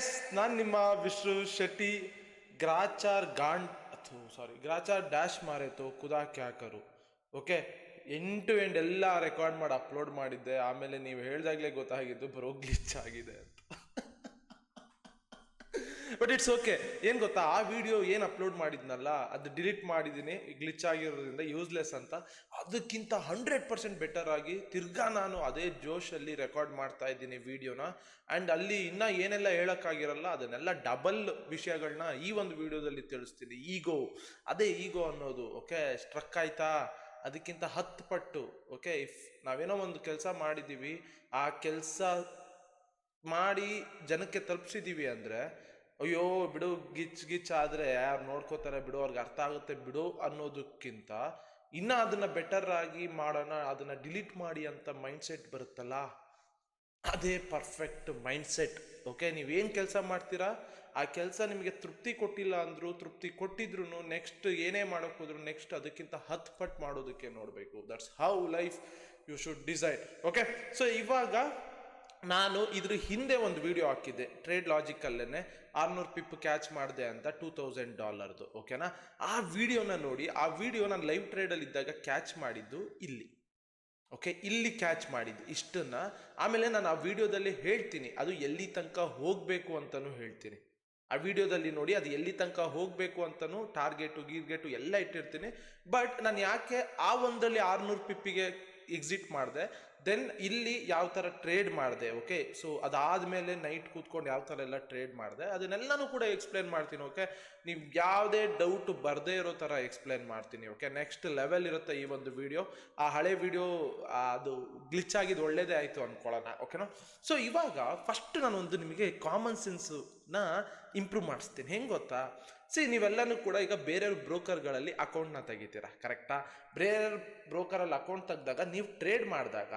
Guys, ನಾನು ನಿಮ್ಮ ವಿಶ್ರು Shetty. ಗ್ರಾಚಾರ್ ಗ್ರಾಚಾರ್ dash ಮಾರೆ ತೋ ಖುದಾ ಕ್ಯಾ ಕರು. ಓಕೆ, ಎಂಡ್ ಟು ಎಂಡ್ ಎಲ್ಲ ರೆಕಾರ್ಡ್ ಮಾಡಿ ಅಪ್ಲೋಡ್ ಮಾಡಿದ್ದೆ. ಆಮೇಲೆ ನೀವು ಹೇಳ್ದಾಗ್ಲೇ ಗೊತ್ತಾಗಿದ್ದು ಬ್ರೋ ಗ್ಲಿಚ್ ಆಗಿದೆ ಅಂತ. But it's okay. ಏನು ಗೊತ್ತಾ, ಆ ವಿಡಿಯೋ ಏನು ಅಪ್ಲೋಡ್ ಮಾಡಿದ್ನಲ್ಲ ಅದು ಡಿಲೀಟ್ ಮಾಡಿದ್ದೀನಿ, ಗ್ಲಿಚ್ ಆಗಿರೋದ್ರಿಂದ, ಯೂಸ್ಲೆಸ್ ಅಂತ. ಅದಕ್ಕಿಂತ 100% ಬೆಟರ್ ಆಗಿ ತಿರ್ಗಾ ನಾನು ಅದೇ ಜೋಶಲ್ಲಿ ರೆಕಾರ್ಡ್ ಮಾಡ್ತಾ ಇದ್ದೀನಿ ವಿಡಿಯೋನ. ಆ್ಯಂಡ್ ಅಲ್ಲಿ ಇನ್ನೂ ಏನೆಲ್ಲ ಹೇಳೋಕ್ಕಾಗಿರಲ್ಲ ಅದನ್ನೆಲ್ಲ ಡಬಲ್ ವಿಷಯಗಳನ್ನ ಈ ಒಂದು ವಿಡಿಯೋದಲ್ಲಿ ತಿಳಿಸ್ತೀನಿ. ಅದೇ ಈಗೋ ಅನ್ನೋದು ಓಕೆ ಸ್ಟ್ರಕ್ ಆಯ್ತಾ, ಅದಕ್ಕಿಂತ 10 ಪಟ್ಟು. ಓಕೆ, ಇಫ್ ನಾವೇನೋ ಒಂದು ಕೆಲಸ ಮಾಡಿದ್ದೀವಿ, ಆ ಕೆಲಸ ಮಾಡಿ ಜನಕ್ಕೆ ತಲುಪಿಸಿದ್ದೀವಿ ಅಂದರೆ ಅಯ್ಯೋ ಬಿಡು, ಗಿಚ್ ಆದರೆ ಯಾರು ನೋಡ್ಕೋತಾರೆ ಬಿಡು, ಅವ್ರಿಗೆ ಅರ್ಥ ಆಗುತ್ತೆ ಬಿಡು ಅನ್ನೋದಕ್ಕಿಂತ ಇನ್ನೂ ಅದನ್ನು ಬೆಟರ್ ಆಗಿ ಮಾಡೋಣ, ಅದನ್ನು ಡಿಲೀಟ್ ಮಾಡಿ ಅಂತ ಮೈಂಡ್ಸೆಟ್ ಬರುತ್ತಲ್ಲ, ಅದೇ ಪರ್ಫೆಕ್ಟ್ ಮೈಂಡ್ಸೆಟ್. ಓಕೆ, ನೀವೇನು ಕೆಲಸ ಮಾಡ್ತೀರಾ ಆ ಕೆಲಸ ನಿಮಗೆ ತೃಪ್ತಿ ಕೊಟ್ಟಿಲ್ಲ ಅಂದರೂ, ತೃಪ್ತಿ ಕೊಟ್ಟಿದ್ರು ನೆಕ್ಸ್ಟ್ ಏನೇ ಮಾಡೋಕೆ ಹೋದ್ರು ನೆಕ್ಸ್ಟ್ ಅದಕ್ಕಿಂತ 10 ಪಟ್ಟು ಮಾಡೋದಕ್ಕೆ ನೋಡಬೇಕು. That's how life you should decide. Okay, so ಇವಾಗ ನಾನು ಇದ್ರ ಹಿಂದೆ ಒಂದು ವಿಡಿಯೋ ಹಾಕಿದ್ದೆ, ಟ್ರೇಡ್ ಲಾಜಿಕಲ್ಲೇ 600 ಪಿಪ್ ಕ್ಯಾಚ್ ಮಾಡಿದೆ ಅಂತ $2000. ಓಕೆನಾ, ಆ ವಿಡಿಯೋನ ನೋಡಿ. ಆ ವಿಡಿಯೋ ನಾನು ಲೈವ್ ಟ್ರೇಡಲ್ಲಿ ಇದ್ದಾಗ ಕ್ಯಾಚ್ ಮಾಡಿದ್ದು ಇಲ್ಲಿ. ಓಕೆ, ಇಲ್ಲಿ ಕ್ಯಾಚ್ ಮಾಡಿದ್ದು ಇಷ್ಟನ್ನ. ಆಮೇಲೆ ನಾನು ಆ ವಿಡಿಯೋದಲ್ಲಿ ಹೇಳ್ತೀನಿ ಅದು ಎಲ್ಲಿ ತನಕ ಹೋಗಬೇಕು ಅಂತಲೂ ಹೇಳ್ತೀನಿ. ಆ ವಿಡಿಯೋದಲ್ಲಿ ನೋಡಿ ಅದು ಎಲ್ಲಿ ತನಕ ಹೋಗಬೇಕು ಅಂತಲೂ ಗೀರ್ಗೆಟು ಎಲ್ಲ ಇಟ್ಟಿರ್ತೀನಿ. ಬಟ್ ನಾನು ಯಾಕೆ ಆ ಒಂದರಲ್ಲಿ 600 ಪಿಪ್ಪಿಗೆ ಎಕ್ಸಿಟ್ ಮಾಡಿದೆ, ದೆನ್ ಇಲ್ಲಿ ಯಾವ ಥರ ಟ್ರೇಡ್ ಮಾಡಿದೆ. ಓಕೆ, ಸೊ ಅದಾದಮೇಲೆ ನೈಟ್ ಕೂತ್ಕೊಂಡು ಯಾವ ಥರ ಎಲ್ಲ ಟ್ರೇಡ್ ಮಾಡಿದೆ ಅದನ್ನೆಲ್ಲನೂ ಕೂಡ ಎಕ್ಸ್ಪ್ಲೇನ್ ಮಾಡ್ತೀನಿ. ಓಕೆ, ನೀವು ಯಾವುದೇ ಡೌಟ್ ಬರದೇ ಇರೋ ಥರ ಎಕ್ಸ್ಪ್ಲೇನ್ ಮಾಡ್ತೀನಿ. ಓಕೆ, ನೆಕ್ಸ್ಟ್ ಲೆವೆಲ್ ಇರುತ್ತೆ ಈ ಒಂದು ವಿಡಿಯೋ. ಆ ಹಳೆ ವಿಡಿಯೋ ಅದು ಗ್ಲಿಚ್ ಆಗಿದ್ದು ಒಳ್ಳೇದೇ ಆಯಿತು ಅಂದ್ಕೊಳ್ಳೋಣ. ಓಕೆನಾ, ಸೊ ಇವಾಗ ಫಸ್ಟ್ ನಾನೊಂದು ನಿಮಗೆ ಕಾಮನ್ ಸೆನ್ಸ್ನ ಇಂಪ್ರೂವ್ ಮಾಡಿಸ್ತೀನಿ. ಹೆಂಗೆ ಗೊತ್ತಾ, ನೀವೆಲ್ಲನೂ ಕೂಡ ಈಗ ಬೇರೆಯವ್ರ ಬ್ರೋಕರ್ಗಳಲ್ಲಿ ಅಕೌಂಟ್ನ ತೆಗಿತೀರಾ, ಕರೆಕ್ಟಾ? ಬೇರೆಯವ್ರ ಬ್ರೋಕರಲ್ಲಿ ಅಕೌಂಟ್ ತೆಗೆದಾಗ ನೀವು ಟ್ರೇಡ್ ಮಾಡಿದಾಗ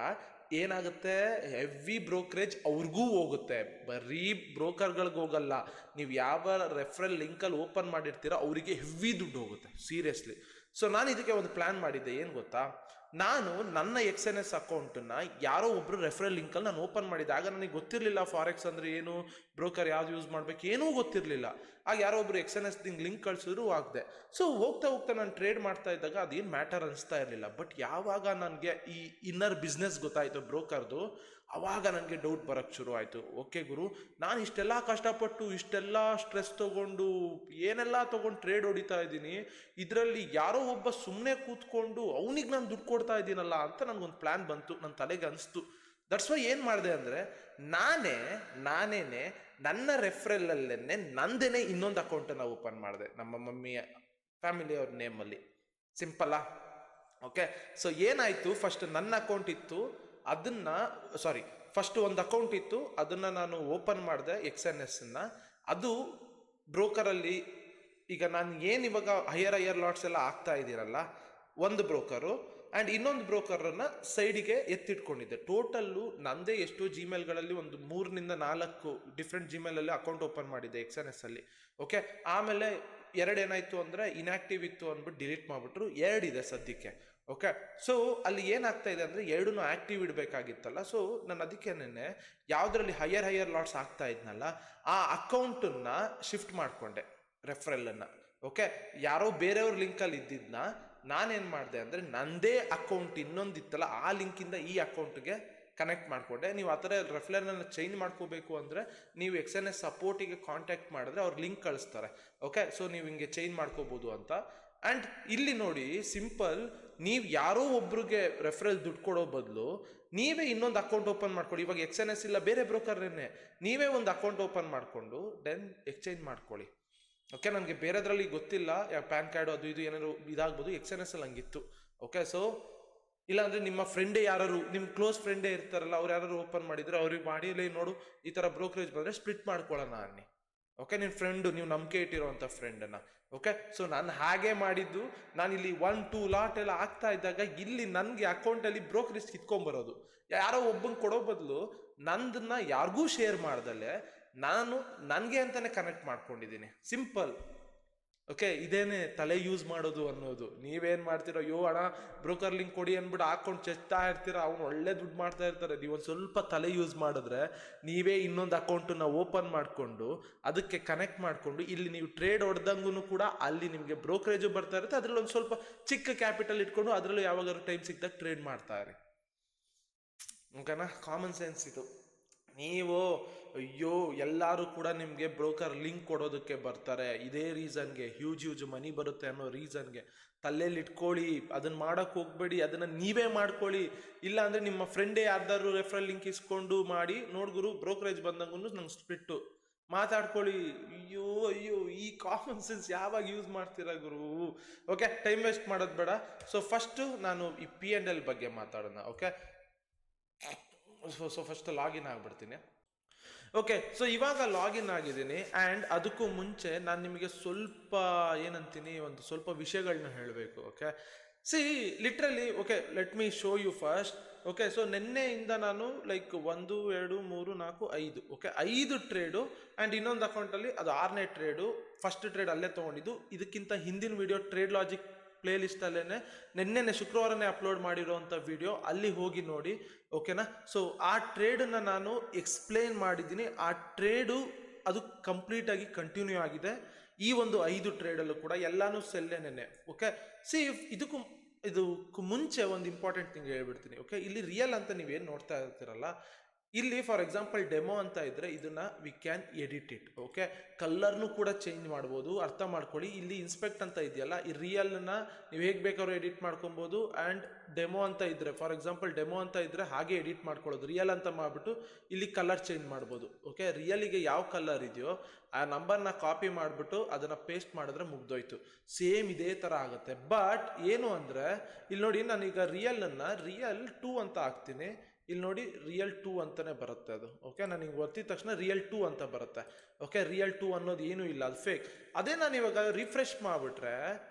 ಏನಾಗುತ್ತೆ, ಹೆವಿ ಬ್ರೋಕರೇಜ್ ಅವ್ರಿಗೂ ಹೋಗುತ್ತೆ, ಬರೀ ಬ್ರೋಕರ್ಗಳಿಗೆ ಹೋಗಲ್ಲ. ನೀವು ಯಾವ ರೆಫರಲ್ ಲಿಂಕಲ್ಲಿ ಓಪನ್ ಮಾಡಿರ್ತೀರೋ ಅವರಿಗೆ ಹೆವಿ ದುಡ್ಡು ಹೋಗುತ್ತೆ, ಸೀರಿಯಸ್ಲಿ. ಸೊ ನಾನು ಇದಕ್ಕೆ ಒಂದು ಪ್ಲ್ಯಾನ್ ಮಾಡಿದ್ದೆ. ಏನು ಗೊತ್ತಾ, ನಾನು ನನ್ನ XNS ಅಕೌಂಟನ್ನು ಯಾರೋ ಒಬ್ಬರು ರೆಫರಲ್ ಲಿಂಕಲ್ಲಿ ನಾನು ಓಪನ್ ಮಾಡಿದ್ದೆ. ಆಗ ನನಗೆ ಗೊತ್ತಿರಲಿಲ್ಲ ಫಾರೆಕ್ಸ್ ಅಂದರೆ ಏನು, ಬ್ರೋಕರ್ ಯಾವ್ದು ಯೂಸ್ ಮಾಡಬೇಕು ಏನೂ ಗೊತ್ತಿರಲಿಲ್ಲ. ಆಗ ಯಾರೋ ಒಬ್ರು XNS ಲಿಂಕ್ ಕಳಿಸಿದ್ರು ಹಾಕಿದೆ. ಸೊ ಹೋಗ್ತಾ ನಾನು ಟ್ರೇಡ್ ಮಾಡ್ತಾ ಇದ್ದಾಗ ಅದೇನು ಮ್ಯಾಟರ್ ಅನಿಸ್ತಾ ಇರಲಿಲ್ಲ. ಬಟ್ ಯಾವಾಗ ನನಗೆ ಈ ಇನ್ನರ್ ಬಿಸ್ನೆಸ್ ಗೊತ್ತಾಯಿತು ಬ್ರೋಕರ್ದು, ಆವಾಗ ನನಗೆ ಡೌಟ್ ಬರೋಕ್ಕೆ ಶುರು ಆಯಿತು. ಓಕೆ ಗುರು, ನಾನು ಇಷ್ಟೆಲ್ಲ ಕಷ್ಟಪಟ್ಟು ಇಷ್ಟೆಲ್ಲ ಸ್ಟ್ರೆಸ್ ತೊಗೊಂಡು ಏನೆಲ್ಲ ತೊಗೊಂಡು ಟ್ರೇಡ್ ಹೊಡಿತಾ ಇದ್ದೀನಿ, ಇದರಲ್ಲಿ ಯಾರೋ ಒಬ್ಬ ಸುಮ್ಮನೆ ಕೂತ್ಕೊಂಡು ಅವನಿಗೆ ನಾನು ದುಡ್ಡು ಕೊಡ್ತಾ ಇದ್ದೀನಲ್ಲ ಅಂತ ನನಗೊಂದು ಪ್ಲ್ಯಾನ್ ಬಂತು, ನನ್ನ ತಲೆಗೆ ಅನಿಸ್ತು. ದಟ್ಸ್ ವೈ ಏನು ಮಾಡಿದೆ ಅಂದರೆ ನಾನೇನೆ ನನ್ನ ರೆಫರಲ್ಲೇ ನಂದೇನೆ ಇನ್ನೊಂದು ಅಕೌಂಟನ್ನು ಓಪನ್ ಮಾಡಿದೆ, ನಮ್ಮ ಮಮ್ಮಿಯ ಫ್ಯಾಮಿಲಿಯವ್ರ ನೇಮಲ್ಲಿ. ಸಿಂಪಲ್ಲಾ? ಓಕೆ, ಸೊ ಏನಾಯಿತು, ಫಸ್ಟ್ ನನ್ನ ಅಕೌಂಟ್ ಇತ್ತು, ಫಸ್ಟ್ ಒಂದು ಅಕೌಂಟ್ ಇತ್ತು, ಅದನ್ನು ನಾನು ಓಪನ್ ಮಾಡಿದೆ XNSನ. ಅದು ಬ್ರೋಕರಲ್ಲಿ ಈಗ ನಾನು ಇವಾಗ ಹೈಯರ್ ಲಾಟ್ಸ್ ಎಲ್ಲ ಆಗ್ತಾ ಇದ್ದೀರಲ್ಲ, ಒಂದು ಬ್ರೋಕರು ಆ್ಯಂಡ್ ಇನ್ನೊಂದು ಬ್ರೋಕರನ್ನು ಸೈಡಿಗೆ ಎತ್ತಿಟ್ಕೊಂಡಿದ್ದೆ. ಟೋಟಲ್ಲು ನಂದೇ ಎಷ್ಟೋ ಜಿಮೇಲ್ಗಳಲ್ಲಿ ಒಂದು 3 to 4 ಡಿಫ್ರೆಂಟ್ ಜಿಮೇಲಲ್ಲಿ ಅಕೌಂಟ್ ಓಪನ್ ಮಾಡಿದ್ದೆ XNSಲ್ಲಿ. ಓಕೆ, ಆಮೇಲೆ 2 ಏನಾಯಿತು ಅಂದರೆ ಇನ್ಯಾಕ್ಟಿವ್ ಇತ್ತು ಅಂದ್ಬಿಟ್ಟು ಡಿಲೀಟ್ ಮಾಡಿಬಿಟ್ರು. 2 ಇದೆ ಸದ್ಯಕ್ಕೆ. ಓಕೆ, ಸೊ ಅಲ್ಲಿ ಏನಾಗ್ತಾ ಇದೆ ಅಂದರೆ 2 ಆ್ಯಕ್ಟಿವ್ ಇಡಬೇಕಾಗಿತ್ತಲ್ಲ. ಸೊ ನಾನು ಅದಕ್ಕೇನೆ ಯಾವುದರಲ್ಲಿ ಹೈಯರ್ ಲಾಟ್ಸ್ ಆಗ್ತಾ ಇದ್ನಲ್ಲ ಆ ಅಕೌಂಟನ್ನು ಶಿಫ್ಟ್ ಮಾಡಿಕೊಂಡೆ, ರೆಫರಲನ್ನು. ಓಕೆ, ಯಾರೋ ಬೇರೆಯವ್ರ ಲಿಂಕಲ್ಲಿ ಇದ್ದಿದ್ದನ್ನ ನಾನೇನು ಮಾಡಿದೆ ಅಂದರೆ ನಂದೇ ಅಕೌಂಟ್ ಇನ್ನೊಂದಿತ್ತಲ್ಲ ಆ ಲಿಂಕಿಂದ ಈ ಅಕೌಂಟ್ಗೆ ಕನೆಕ್ಟ್ ಮಾಡಿಕೊಂಡೆ. ನೀವು ಆ ಥರ ರೆಫರಲನ್ನು ಚೇಂಜ್ ಮಾಡ್ಕೋಬೇಕು ಅಂದರೆ ನೀವು XNS ಸಪೋರ್ಟಿಗೆ ಕಾಂಟ್ಯಾಕ್ಟ್ ಮಾಡಿದ್ರೆ ಅವ್ರು ಲಿಂಕ್ ಕಳಿಸ್ತಾರೆ. ಓಕೆ, ಸೊ ನೀವು ಹಿಂಗೆ ಚೇಂಜ್ ಮಾಡ್ಕೋಬೋದು ಅಂತ. ಆ್ಯಂಡ್ ಇಲ್ಲಿ ನೋಡಿ, ಸಿಂಪಲ್, ನೀವು ಯಾರೋ ಒಬ್ರಿಗೆ ರೆಫರಲ್ ದುಡ್ಡು ಕೊಡೋ ಬದಲು ನೀವೇ ಇನ್ನೊಂದು ಅಕೌಂಟ್ ಓಪನ್ ಮಾಡ್ಕೊಳ್ಳಿ. ಇವಾಗ XNS ಇಲ್ಲ, ಬೇರೆ ಬ್ರೋಕರ್ನೇ ನೀವೇ ಒಂದು ಅಕೌಂಟ್ ಓಪನ್ ಮಾಡಿಕೊಂಡು ದೆನ್ ಎಕ್ಸ್ಚೇಂಜ್ ಮಾಡ್ಕೊಳ್ಳಿ. ಓಕೆ, ನನಗೆ ಬೇರೆದ್ರಲ್ಲಿ ಗೊತ್ತಿಲ್ಲ, ಪ್ಯಾನ್ ಕಾರ್ಡು ಅದು ಇದು ಏನಾದ್ರು ಇದಾಗ್ಬೋದು, XNSಲ್ಲಿ ಹಂಗಿತ್ತು. ಓಕೆ, ಸೊ ಇಲ್ಲಾಂದರೆ ನಿಮ್ಮ ಫ್ರೆಂಡೇ ಯಾರು, ನಿಮ್ಮ ಕ್ಲೋಸ್ ಫ್ರೆಂಡೇ ಇರ್ತಾರಲ್ಲ, ಅವ್ರು ಯಾರು ಓಪನ್ ಮಾಡಿದರೆ ಅವ್ರಿಗೆ ಮಾಡಿಲ್ಲ, ನೋಡು ಈ ಥರ ಬ್ರೋಕರೇಜ್ ಬಂದರೆ ಸ್ಪ್ಲಿಟ್ ಮಾಡ್ಕೊಳ್ಳೋಣ ಅನ್ನಿ. ಓಕೆ, ನಿಮ್ಮ ಫ್ರೆಂಡು, ನೀವು ನಂಬಿಕೆ ಇಟ್ಟಿರೋವಂಥ ಫ್ರೆಂಡನ್ನು. ಓಕೆ, ಸೊ ನಾನು ಹಾಗೆ ಮಾಡಿದ್ದು. ನಾನು ಇಲ್ಲಿ 1-2 ಲಾಟ್ ಎಲ್ಲ ಆಗ್ತಾ ಇದ್ದಾಗ ಇಲ್ಲಿ ನನಗೆ ಅಕೌಂಟಲ್ಲಿ ಬ್ರೋಕರೇಜ್ ಕಿತ್ಕೊಂಬರೋದು, ಯಾರೋ ಒಬ್ಬಂಗೆ ಕೊಡೋ ಬದಲು ನಂದನ್ನ ಯಾರಿಗೂ ಶೇರ್ ಮಾಡ್ದಲ್ಲೇ ನಾನು ನನಗೆ ಅಂತಲೇ ಕನೆಕ್ಟ್ ಮಾಡ್ಕೊಂಡಿದ್ದೀನಿ. ಸಿಂಪಲ್. ಓಕೆ, ಇದೇನೆ ತಲೆ ಯೂಸ್ ಮಾಡೋದು ಅನ್ನೋದು. ನೀವೇನ್ ಮಾಡ್ತೀರೋ, ಅಯ್ಯೋ ಅಣ್ಣ ಬ್ರೋಕರ್ ಲಿಂಕ್ ಕೊಡಿ ಅಂದ್ಬಿಟ್ಟು ಹಾಕೊಂಡು ಚೆಸ್ತಾ ಇರ್ತೀರ, ಅವ್ನು ಒಳ್ಳೆ ದುಡ್ಡು ಮಾಡ್ತಾ ಇರ್ತಾರೆ. ನೀವೊಂದು ಸ್ವಲ್ಪ ತಲೆ ಯೂಸ್ ಮಾಡಿದ್ರೆ ನೀವೇ ಇನ್ನೊಂದು ಅಕೌಂಟನ್ನ ಓಪನ್ ಮಾಡಿಕೊಂಡು ಅದಕ್ಕೆ ಕನೆಕ್ಟ್ ಮಾಡಿಕೊಂಡು ಇಲ್ಲಿ ನೀವು ಟ್ರೇಡ್ ಹೊಡೆದಂಗೂ ಕೂಡ ಅಲ್ಲಿ ನಿಮಗೆ ಬ್ರೋಕರೇಜು ಬರ್ತಾ ಇರುತ್ತೆ. ಅದರಲ್ಲಿ ಒಂದು ಸ್ವಲ್ಪ ಚಿಕ್ಕ ಕ್ಯಾಪಿಟಲ್ ಇಟ್ಕೊಂಡು ಅದರಲ್ಲೂ ಯಾವಾಗಾದ್ರೂ ಟೈಮ್ ಸಿಕ್ಕಿದಾಗ ಟ್ರೇಡ್ ಮಾಡ್ತಾ ಇರಿ. ಓಕೆನಾ? ಕಾಮನ್ ಸೆನ್ಸ್ ಇದು. ನೀವು ಅಯ್ಯೋ ಎಲ್ಲರೂ ಕೂಡ ನಿಮಗೆ ಬ್ರೋಕರ್ ಲಿಂಕ್ ಕೊಡೋದಕ್ಕೆ ಬರ್ತಾರೆ, ಇದೇ ರೀಸನ್ಗೆ ಹ್ಯೂಜ್ ಮನಿ ಬರುತ್ತೆ ಅನ್ನೋ ರೀಸನ್ಗೆ ತಲೆಯಲ್ಲಿ ಇಟ್ಕೊಳ್ಳಿ. ಅದನ್ನ ಮಾಡಕ್ ಹೋಗ್ಬೇಡಿ, ಅದನ್ನ ನೀವೇ ಮಾಡ್ಕೊಳ್ಳಿ. ಇಲ್ಲ ಅಂದ್ರೆ ನಿಮ್ಮ ಫ್ರೆಂಡೇ ಯಾರ್ದಾದ್ರು ರೆಫರಲ್ ಲಿಂಕ್ ಇಸ್ಕೊಂಡು ಮಾಡಿ ನೋಡ್ಗುರು ಬ್ರೋಕರೇಜ್ ಬಂದಂಗೂ ನಂಗೆ ಸ್ಪ್ಲಿಟ್ಟು ಮಾತಾಡ್ಕೊಳ್ಳಿ. ಅಯ್ಯೋ ಈ ಕಾಮನ್ ಸೆನ್ಸ್ ಯಾವಾಗ ಯೂಸ್ ಮಾಡ್ತೀರಾ ಗುರು? ಓಕೆ, ಟೈಮ್ ವೇಸ್ಟ್ ಮಾಡೋದು ಬೇಡ. ಸೊ ಫಸ್ಟ್ ನಾನು ಈ P&L ಬಗ್ಗೆ ಮಾತಾಡೋಣ. ಓಕೆ, ಸೊ ಫಸ್ಟ್ ಲಾಗಿನ್ ಆಗ್ಬಿಡ್ತೀನಿ. ಓಕೆ, ಸೊ ಇವಾಗ ಲಾಗಿನ್ ಆಗಿದ್ದೀನಿ. ಆ್ಯಂಡ್ ಅದಕ್ಕೂ ಮುಂಚೆ ನಾನು ನಿಮಗೆ ಸ್ವಲ್ಪ ಏನಂತೀನಿ, ಒಂದು ಸ್ವಲ್ಪ ವಿಷಯಗಳನ್ನ ಹೇಳಬೇಕು. Okay, see literally, okay let me show you first. Okay, so ನಿನ್ನೆಯಿಂದ ನಾನು ಲೈಕ್ 1 2 3 4 5 ಓಕೆ 5 ಟ್ರೇಡು ಆ್ಯಂಡ್ ಇನ್ನೊಂದು ಅಕೌಂಟಲ್ಲಿ ಅದು 6ನೇ ಟ್ರೇಡು. ಫಸ್ಟ್ ಟ್ರೇಡ್ ಅಲ್ಲೇ ತೊಗೊಂಡಿದ್ದು. ಇದಕ್ಕಿಂತ ಹಿಂದಿನ ವಿಡಿಯೋ ಟ್ರೇಡ್ ಲಾಜಿಕ್ ಪ್ಲೇ ಲಿಸ್ಟಲ್ಲೇ ನಿನ್ನೆ ಶುಕ್ರವಾರನೇ ಅಪ್ಲೋಡ್ ಮಾಡಿರೋವಂಥ ವಿಡಿಯೋ, ಅಲ್ಲಿ ಹೋಗಿ ನೋಡಿ. ಓಕೆನಾ? ಸೊ ಆ ಟ್ರೇಡನ್ನು ನಾನು ಎಕ್ಸ್ಪ್ಲೇನ್ ಮಾಡಿದ್ದೀನಿ. ಆ ಟ್ರೇಡು ಅದು ಕಂಪ್ಲೀಟಾಗಿ ಕಂಟಿನ್ಯೂ ಆಗಿದೆ. ಈ ಒಂದು 5 ಟ್ರೇಡಲ್ಲೂ ಕೂಡ ಎಲ್ಲಾನು ಸೆಲ್ಲೇನೆ. ಓಕೆ, ಸಿ ಇದಕ್ಕೂ ಮುಂಚೆ ಒಂದು ಇಂಪಾರ್ಟೆಂಟ್ ಥಿಂಗ್ ಹೇಳ್ಬಿಡ್ತೀನಿ. ಓಕೆ, ಇಲ್ಲಿ ರಿಯಲ್ ಅಂತ ನೀವೇನು ನೋಡ್ತಾ ಇರ್ತೀರಲ್ಲ, ಇಲ್ಲಿ ಫಾರ್ ಎಕ್ಸಾಂಪಲ್ ಡೆಮೋ ಅಂತ ಇದ್ರೆ ಇದನ್ನ we can edit it. Okay, ಕಲರ್ನು ಕೂಡ ಚೇಂಜ್ ಮಾಡ್ಬೋದು. ಅರ್ಥ ಮಾಡ್ಕೊಳ್ಳಿ. ಇಲ್ಲಿ ಇನ್ಸ್ಪೆಕ್ಟ್ ಅಂತ ಇದೆಯಲ್ಲ, ಈ ರಿಯಲ್ನ ನೀವು ಹೇಗೆ ಬೇಕಾದ್ರೂ ಎಡಿಟ್ ಮಾಡ್ಕೊಬೋದು. ಆ್ಯಂಡ್ ಡೆಮೋ ಅಂತ ಇದ್ರೆ, ಫಾರ್ ಎಕ್ಸಾಂಪಲ್ ಡೆಮೋ ಅಂತ ಇದ್ರೆ ಹಾಗೆ ಎಡಿಟ್ ಮಾಡ್ಕೊಳ್ಳೋದು. ರಿಯಲ್ ಅಂತ ಮಾಡ್ಬಿಟ್ಟು ಇಲ್ಲಿ ಕಲರ್ ಚೇಂಜ್ ಮಾಡ್ಬೋದು. ಓಕೆ, ರಿಯಲಿಗೆ ಯಾವ ಕಲರ್ ಇದೆಯೋ ಆ ನಂಬರ್ನ ಕಾಪಿ ಮಾಡಿಬಿಟ್ಟು ಅದನ್ನು ಪೇಸ್ಟ್ ಮಾಡಿದ್ರೆ ಮುಗ್ದೋಯ್ತು. ಸೇಮ್ ಇದೇ ಥರ ಆಗುತ್ತೆ. ಬಟ್ ಏನು ಅಂದರೆ ಇಲ್ಲಿ ನೋಡಿ, ನಾನೀಗ ರಿಯಲನ್ನು ರಿಯಲ್ 2 ಅಂತ ಹಾಕ್ತೀನಿ. ಇಲ್ಲಿ ನೋಡಿ ರಿಯಲ್ 2 ಅಂತಾನೆ ಬರುತ್ತೆ ಅದು. ಓಕೆ, ನಾನು ಹಿಂಗೆ ಒತ್ತಿದ ತಕ್ಷಣ ರಿಯಲ್ 2 ಅಂತ ಬರುತ್ತೆ. ಓಕೆ, ರಿಯಲ್ 2 ಅನ್ನೋದು ಏನೂ ಇಲ್ಲ, ಅದು ಫೇಕ್. ಅದೇ ನಾನು ಇವಾಗ ರಿಫ್ರೆಶ್ ಮಾಡಿಬಿಟ್ರೆ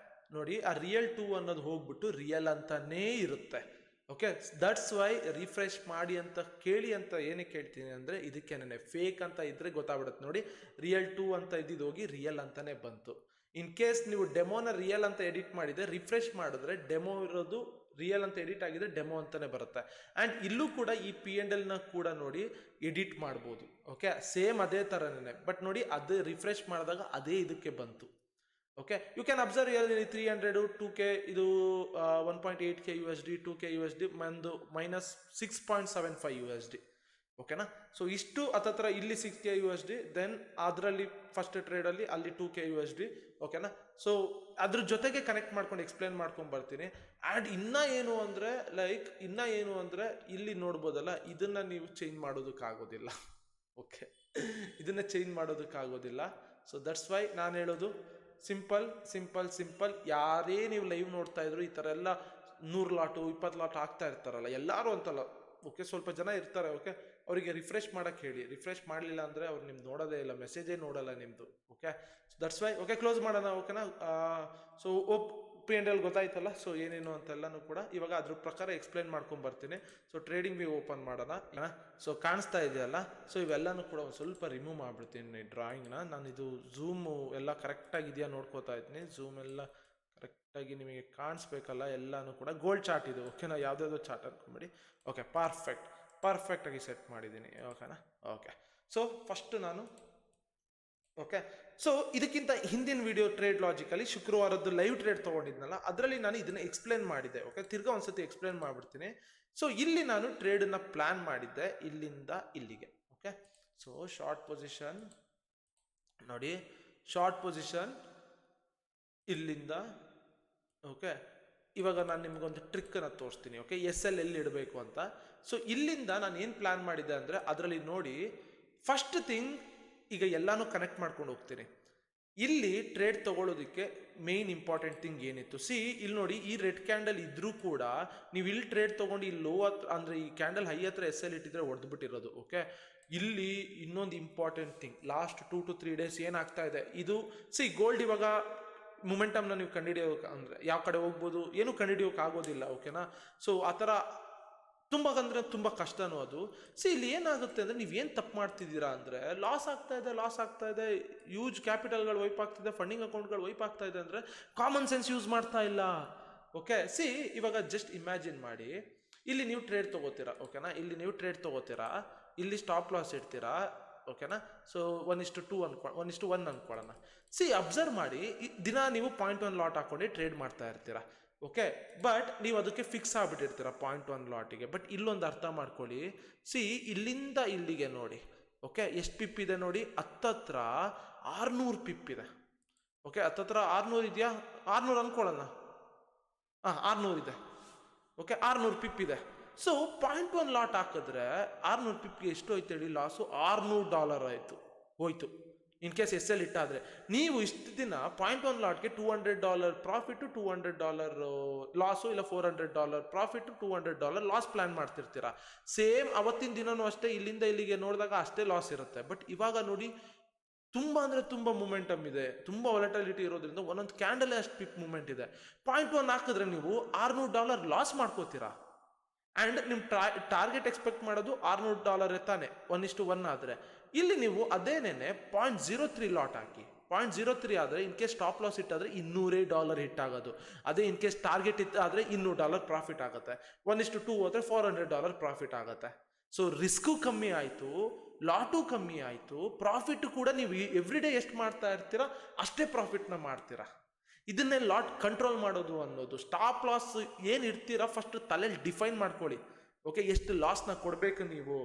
ನೋಡಿ, ಆ ರಿಯಲ್ 2 ಅನ್ನೋದು ಹೋಗ್ಬಿಟ್ಟು ರಿಯಲ್ ಅಂತಾನೇ ಇರುತ್ತೆ. ಓಕೆ, ದಟ್ಸ್ ವೈ ರಿಫ್ರೆಶ್ ಮಾಡಿ ಅಂತ ಕೇಳಿ ಅಂತ ಏನಕ್ಕೆ ಹೇಳ್ತೀನಿ ಅಂದರೆ, ಇದಕ್ಕೇನೆ ಫೇಕ್ ಅಂತ ಇದ್ರೆ ಗೊತ್ತಾಗ್ಬಿಡುತ್ತೆ. ನೋಡಿ, ರಿಯಲ್ 2 ಅಂತ ಇದ್ದಿದ್ದು ಹೋಗಿ ರಿಯಲ್ ಅಂತಾನೆ ಬಂತು. ಇನ್ ಕೇಸ್ ನೀವು ಡೆಮೋನ ರಿಯಲ್ ಅಂತ ಎಡಿಟ್ ಮಾಡಿದ್ರೆ, ರಿಫ್ರೆಶ್ ಮಾಡಿದ್ರೆ ಡೆಮೋ ಇರೋದು ರಿಯಲ್ ಅಂತ ಎಡಿಟ್ ಆಗಿದೆ, ಡೆಮೋ ಅಂತಾನೆ ಬರುತ್ತೆ. ಆ್ಯಂಡ್ ಇಲ್ಲೂ ಕೂಡ ಈ P&L ಕೂಡ ನೋಡಿ ಎಡಿಟ್ ಮಾಡ್ಬೋದು. ಓಕೆ, ಸೇಮ್ ಅದೇ ಥರನೇ. ಬಟ್ ನೋಡಿ, ಅದು ರಿಫ್ರೆಶ್ ಮಾಡಿದಾಗ ಅದೇ ಇದಕ್ಕೆ ಬಂತು. ಓಕೆ, ಯು ಕ್ಯಾನ್ ಅಬ್ಸರ್ವ್ ಇಲ್ಲಿ 300 2K, ಇದು 1.8K USD, 2K USD, ಒಂದು -6.75 USD. ಓಕೆನಾ? ಸೊ ಇಷ್ಟು ಹತ್ತತ್ರ ಇಲ್ಲಿ 6K USD, ದೆನ್ ಅದರಲ್ಲಿ ಫಸ್ಟ್ ಟ್ರೇಡಲ್ಲಿ ಅಲ್ಲಿ 2K USD. ಓಕೆನಾ? ಸೊ ಅದ್ರ ಜೊತೆಗೆ ಕನೆಕ್ಟ್ ಮಾಡ್ಕೊಂಡು ಎಕ್ಸ್ಪ್ಲೇನ್ ಮಾಡ್ಕೊಂಡು ಬರ್ತೀನಿ. ಆ್ಯಂಡ್ ಇನ್ನೂ ಏನು ಅಂದರೆ ಇಲ್ಲಿ ನೋಡ್ಬೋದಲ್ಲ, ಇದನ್ನು ನೀವು ಚೇಂಜ್ ಮಾಡೋದಕ್ಕಾಗೋದಿಲ್ಲ. ಓಕೆ, ಇದನ್ನು ಚೇಂಜ್ ಮಾಡೋದಕ್ಕಾಗೋದಿಲ್ಲ. ಸೊ ದಟ್ಸ್ ವೈ ನಾನು ಹೇಳೋದು ಸಿಂಪಲ್. ಯಾರೇ ನೀವು ಲೈವ್ ನೋಡ್ತಾ ಇದ್ರು ಈ ಥರ ಎಲ್ಲ 100 ಲಾಟು 20 ಲಾಟ್ ಆಗ್ತಾ ಇರ್ತಾರಲ್ಲ, ಎಲ್ಲರೂ ಅಂತಲ್ಲ. ಓಕೆ, ಸ್ವಲ್ಪ ಜನ ಇರ್ತಾರೆ. ಓಕೆ, ಅವರಿಗೆ ರಿಫ್ರೆಶ್ ಮಾಡೋಕ್ಕೆ ಹೇಳಿ. ರಿಫ್ರೆಶ್ ಮಾಡಲಿಲ್ಲ ಅಂದರೆ ಅವ್ರು ನಿಮ್ದು ನೋಡೋದೇ ಇಲ್ಲ, ಮೆಸೇಜೇ ನೋಡಲ್ಲ ನಿಮ್ಮದು. Okay, so that's why. Okay, close ಮಾಡೋಣ. ಓಕೆನಾ? ಸೊ P&L ಗೊತ್ತಾಯ್ತಲ್ಲ. ಸೊ ಏನೇನು ಅಂತೆಲ್ಲನೂ ಕೂಡ ಇವಾಗ ಅದ್ರ ಪ್ರಕಾರ ಎಕ್ಸ್ಪ್ಲೇನ್ ಮಾಡ್ಕೊಂಡು ಬರ್ತೀನಿ. ಸೊ ಟ್ರೇಡಿಂಗ್ ವ್ಯೂ ಓಪನ್ ಮಾಡೋಣ. ಸೊ ಕಾಣಿಸ್ತಾ ಇದೆಯಲ್ಲ, ಸೊ ಇವೆಲ್ಲನೂ ಕೂಡ ಒಂದು ಸ್ವಲ್ಪ ರಿಮೂವ್ ಮಾಡಿಬಿಡ್ತೀನಿ ಡ್ರಾಯಿಂಗ್ನ. ನಾನು ಇದು ಝೂಮು ಎಲ್ಲ ಕರೆಕ್ಟಾಗಿದೆಯಾ ನೋಡ್ಕೋತಾ ಇದ್ದೀನಿ. ಝೂಮ್ ಎಲ್ಲ ಕರೆಕ್ಟಾಗಿ ನಿಮಗೆ ಕಾಣಿಸ್ಬೇಕಲ್ಲ, ಎಲ್ಲನೂ ಕೂಡ ಗೋಲ್ಡ್ ಚಾರ್ಟ್ ಇದು. ಓಕೆನಾ? ಯಾವುದಾದ್ರು ಚಾರ್ಟ್ ಅನ್ಕೊಂಬಿಡಿ. ಓಕೆ, ಪರ್ಫೆಕ್ಟಾಗಿ ಸೆಟ್ ಮಾಡಿದ್ದೀನಿ. ಓಕೆನಾ? ಓಕೆ, ಸೊ ಫಸ್ಟ್ ನಾನು ಸೊ ಇದಕ್ಕಿಂತ ಹಿಂದಿನ ವಿಡಿಯೋ ಟ್ರೇಡ್ ಲಾಜಿಕಲ್ಲಿ ಶುಕ್ರವಾರದ್ದು ಲೈವ್ ಟ್ರೇಡ್ ತೊಗೊಂಡಿದ್ನಲ್ಲ, ಅದರಲ್ಲಿ ನಾನು ಇದನ್ನು ಎಕ್ಸ್ಪ್ಲೇನ್ ಮಾಡಿದ್ದೆ. ಓಕೆ, ತಿರ್ಗಾ ಒಂದ್ಸತಿ ಎಕ್ಸ್ಪ್ಲೇನ್ ಮಾಡಿಬಿಡ್ತೀನಿ. ಸೊ ಇಲ್ಲಿ ನಾನು ಟ್ರೇಡನ್ನು ಪ್ಲ್ಯಾನ್ ಮಾಡಿದ್ದೆ ಇಲ್ಲಿಂದ ಇಲ್ಲಿಗೆ. ಓಕೆ, ಸೊ ಶಾರ್ಟ್ ಪೊಸಿಷನ್ ನೋಡಿ, ಶಾರ್ಟ್ ಪೊಸಿಷನ್ ಇಲ್ಲಿಂದ. ಓಕೆ, ಇವಾಗ ನಾನು ನಿಮಗೊಂದು ಟ್ರಿಕ್ಕನ್ನು ತೋರಿಸ್ತೀನಿ. ಓಕೆ, SL ಎಲ್ಲಿ ಇಡಬೇಕು ಅಂತ. ಸೊ ಇಲ್ಲಿಂದ ನಾನು ಏನು ಪ್ಲ್ಯಾನ್ ಮಾಡಿದ್ದೆ ಅಂದರೆ, ಅದರಲ್ಲಿ ನೋಡಿ ಫಸ್ಟ್ ಥಿಂಗ್ ಈಗ ಎಲ್ಲಾನು ಕನೆಕ್ಟ್ ಮಾಡ್ಕೊಂಡು ಹೋಗ್ತೀನಿ. ಇಲ್ಲಿ ಟ್ರೇಡ್ ತಗೊಳ್ಳೋದಕ್ಕೆ ಮೇನ್ ಇಂಪಾರ್ಟೆಂಟ್ ಥಿಂಗ್ ಏನಿತ್ತು, ಇಲ್ಲಿ ನೋಡಿ, ಈ ರೆಡ್ ಕ್ಯಾಂಡಲ್ ಇದ್ರೂ ಕೂಡ ನೀವು ಇಲ್ಲಿ ಟ್ರೇಡ್ ತೊಗೊಂಡು ಇಲ್ಲಿ ಲೋ ಹತ್ರ ಅಂದರೆ ಈ ಕ್ಯಾಂಡಲ್ ಹೈ ಹತ್ರ SL ಇಟ್ಟಿದ್ರೆ ಹೊಡೆದ್ಬಿಟ್ಟಿರೋದು. ಓಕೆ, ಇಲ್ಲಿ ಇನ್ನೊಂದು important thing, last 2 to 3 days ಏನಾಗ್ತಾ ಇದೆ, ಇದು ಗೋಲ್ಡ್ ಇವಾಗ ಮೊಮೆಂಟಮ್ನ ನೀವು ಕಂಡುಹಿಡಿಯೋಕೆ ಅಂದರೆ ಯಾವ ಕಡೆ ಹೋಗ್ಬೋದು, ಏನು ಕಂಡುಹಿಡಿಯೋಕೆ ಆಗೋದಿಲ್ಲ. ಓಕೆನಾ? ಸೊ ಆ ಥರ ತುಂಬ ಕಷ್ಟನೂ ಅದು. ಇಲ್ಲಿ ಏನಾಗುತ್ತೆ ಅಂದರೆ ನೀವೇನು ತಪ್ಪು ಮಾಡ್ತಿದ್ದೀರಾ ಅಂದರೆ ಲಾಸ್ ಆಗ್ತಾ ಇದೆ, ಯೂಜ್ ಕ್ಯಾಪಿಟಲ್ಗಳು ವೈಪ್ ಆಗ್ತಿದೆ, ಫಂಡಿಂಗ್ ಅಕೌಂಟ್ಗಳು ವೈಪ್ ಆಗ್ತಾ ಇದೆ ಅಂದರೆ ಕಾಮನ್ ಸೆನ್ಸ್ ಯೂಸ್ ಮಾಡ್ತಾ ಇಲ್ಲ. ಓಕೆ, ಇವಾಗ ಜಸ್ಟ್ ಇಮ್ಯಾಜಿನ್ ಮಾಡಿ, ಇಲ್ಲಿ ನೀವು ಟ್ರೇಡ್ ತೊಗೋತೀರಾ. ಓಕೆನಾ, ಇಲ್ಲಿ ಸ್ಟಾಪ್ ಲಾಸ್ ಇಡ್ತೀರಾ. ಓಕೆನಾ, ಸೊ 1:1 ಅನ್ಕೊಳ್ಳೋಣ. ಅಬ್ಸರ್ವ್ ಮಾಡಿ, ದಿನ ನೀವು 0.1 ಲಾಟ್ ಹಾಕೊಂಡು ಟ್ರೇಡ್ ಮಾಡ್ತಾ ಇರ್ತೀರಾ. ಓಕೆ, ಬಟ್ ನೀವು ಅದಕ್ಕೆ ಫಿಕ್ಸ್ ಆಗ್ಬಿಟ್ಟಿರ್ತೀರ 0.1 ಲಾಟಿಗೆ. ಬಟ್ ಇಲ್ಲೊಂದು ಅರ್ಥ ಮಾಡ್ಕೊಳ್ಳಿ, ಇಲ್ಲಿಂದ ಇಲ್ಲಿಗೆ ನೋಡಿ. ಓಕೆ, ಎಷ್ಟು ಪಿಪ್ ಇದೆ ನೋಡಿ, ಹತ್ತತ್ರ 600 ಪಿಪ್ ಇದೆ. ಓಕೆ, ಹತ್ತತ್ರ 600 ಇದೆಯಾ, 600 ಅನ್ಕೊಳ್ಳೋಣ. 600 ಇದೆ. ಓಕೆ, 600 ಪಿಪ್ ಇದೆ. 0.1 ಲಾಟ್ ಹಾಕಿದ್ರೆ 600 ಪಿಪ್ಗೆ ಎಷ್ಟು ಹೋಯ್ತು ಹೇಳಿ, ಲಾಸು $600 ಆಯಿತು, ಹೋಯ್ತು. ಇನ್ ಕೇಸ್ SL ಇಟ್ಟಾದರೆ ನೀವು ಇಷ್ಟು ದಿನ 0.1 ಲಾಟ್ಗೆ $200 ಪ್ರಾಫಿಟ್, $200 ಲಾಸು, ಇಲ್ಲ $400 ಪ್ರಾಫಿಟ್, $200 ಲಾಸ್ ಪ್ಲಾನ್ ಮಾಡ್ತಿರ್ತೀರಾ. ಸೇಮ್ ಅವತ್ತಿನ ದಿನನೂ ಅಷ್ಟೇ, ಇಲ್ಲಿಂದ ಇಲ್ಲಿಗೆ ನೋಡಿದಾಗ ಅಷ್ಟೇ ಲಾಸ್ ಇರುತ್ತೆ. ಬಟ್ ಇವಾಗ ನೋಡಿ, ತುಂಬ ಮೂಮೆಂಟಮ್ ಇದೆ, ತುಂಬ ವಾಲಟಿಲಿಟಿ ಇರೋದ್ರಿಂದ ಒಂದೊಂದು ಕ್ಯಾಂಡಲ್ ಅಷ್ಟು ಪಿಪ್ ಮೂಮೆಂಟ್ ಇದೆ. 0.1 ಹಾಕಿದ್ರೆ ನೀವು $600 ಲಾಸ್ ಮಾಡ್ಕೋತೀರಾ. ಆ್ಯಂಡ್ ನಿಮ್ಮ ಟಾರ್ಗೆಟ್ ಎಕ್ಸ್ಪೆಕ್ಟ್ ಮಾಡೋದು $600 ತಾನೆ, 1:1 ಆದರೆ. ಇಲ್ಲಿ ನೀವು ಅದೇನೇನೆ 0.03 ಲಾಟ್ ಹಾಕಿ. 0.03 ಆದರೆ ಇನ್ ಕೇಸ್ ಸ್ಟಾಪ್ ಲಾಸ್ ಇಟ್ಟಾದರೆ $200 ಹಿಟ್ ಆಗೋದು. ಅದೇ ಇನ್ ಕೇಸ್ ಟಾರ್ಗೆಟ್ ಇತ್ತಾದರೆ $200 ಪ್ರಾಫಿಟ್ ಆಗುತ್ತೆ. 1:2 ಹೋದರೆ $400 ಪ್ರಾಫಿಟ್ ಆಗುತ್ತೆ. ರಿಸ್ಕು ಕಮ್ಮಿ ಆಯಿತು, ಲಾಟು ಕಮ್ಮಿ ಆಯಿತು, ಪ್ರಾಫಿಟ್ ಕೂಡ ನೀವು ಎವ್ರಿ ಡೇ ಎಷ್ಟು ಮಾಡ್ತಾ ಇರ್ತೀರಾ ಅಷ್ಟೇ ಪ್ರಾಫಿಟ್ನ ಮಾಡ್ತೀರಾ. ಇದನ್ನೇ ಲಾಟ್ ಕಂಟ್ರೋಲ್ ಮಾಡೋದು ಅನ್ನೋದು. ಸ್ಟಾಪ್ ಲಾಸ್ ಏನು ಇಡ್ತೀರಾ ಫಸ್ಟ್ ತಲೆಯಲ್ಲಿ ಡಿಫೈನ್ ಮಾಡ್ಕೊಳ್ಳಿ. ಓಕೆ, ಎಷ್ಟು ಲಾಸ್ನ ಕೊಡಬೇಕು ನೀವು.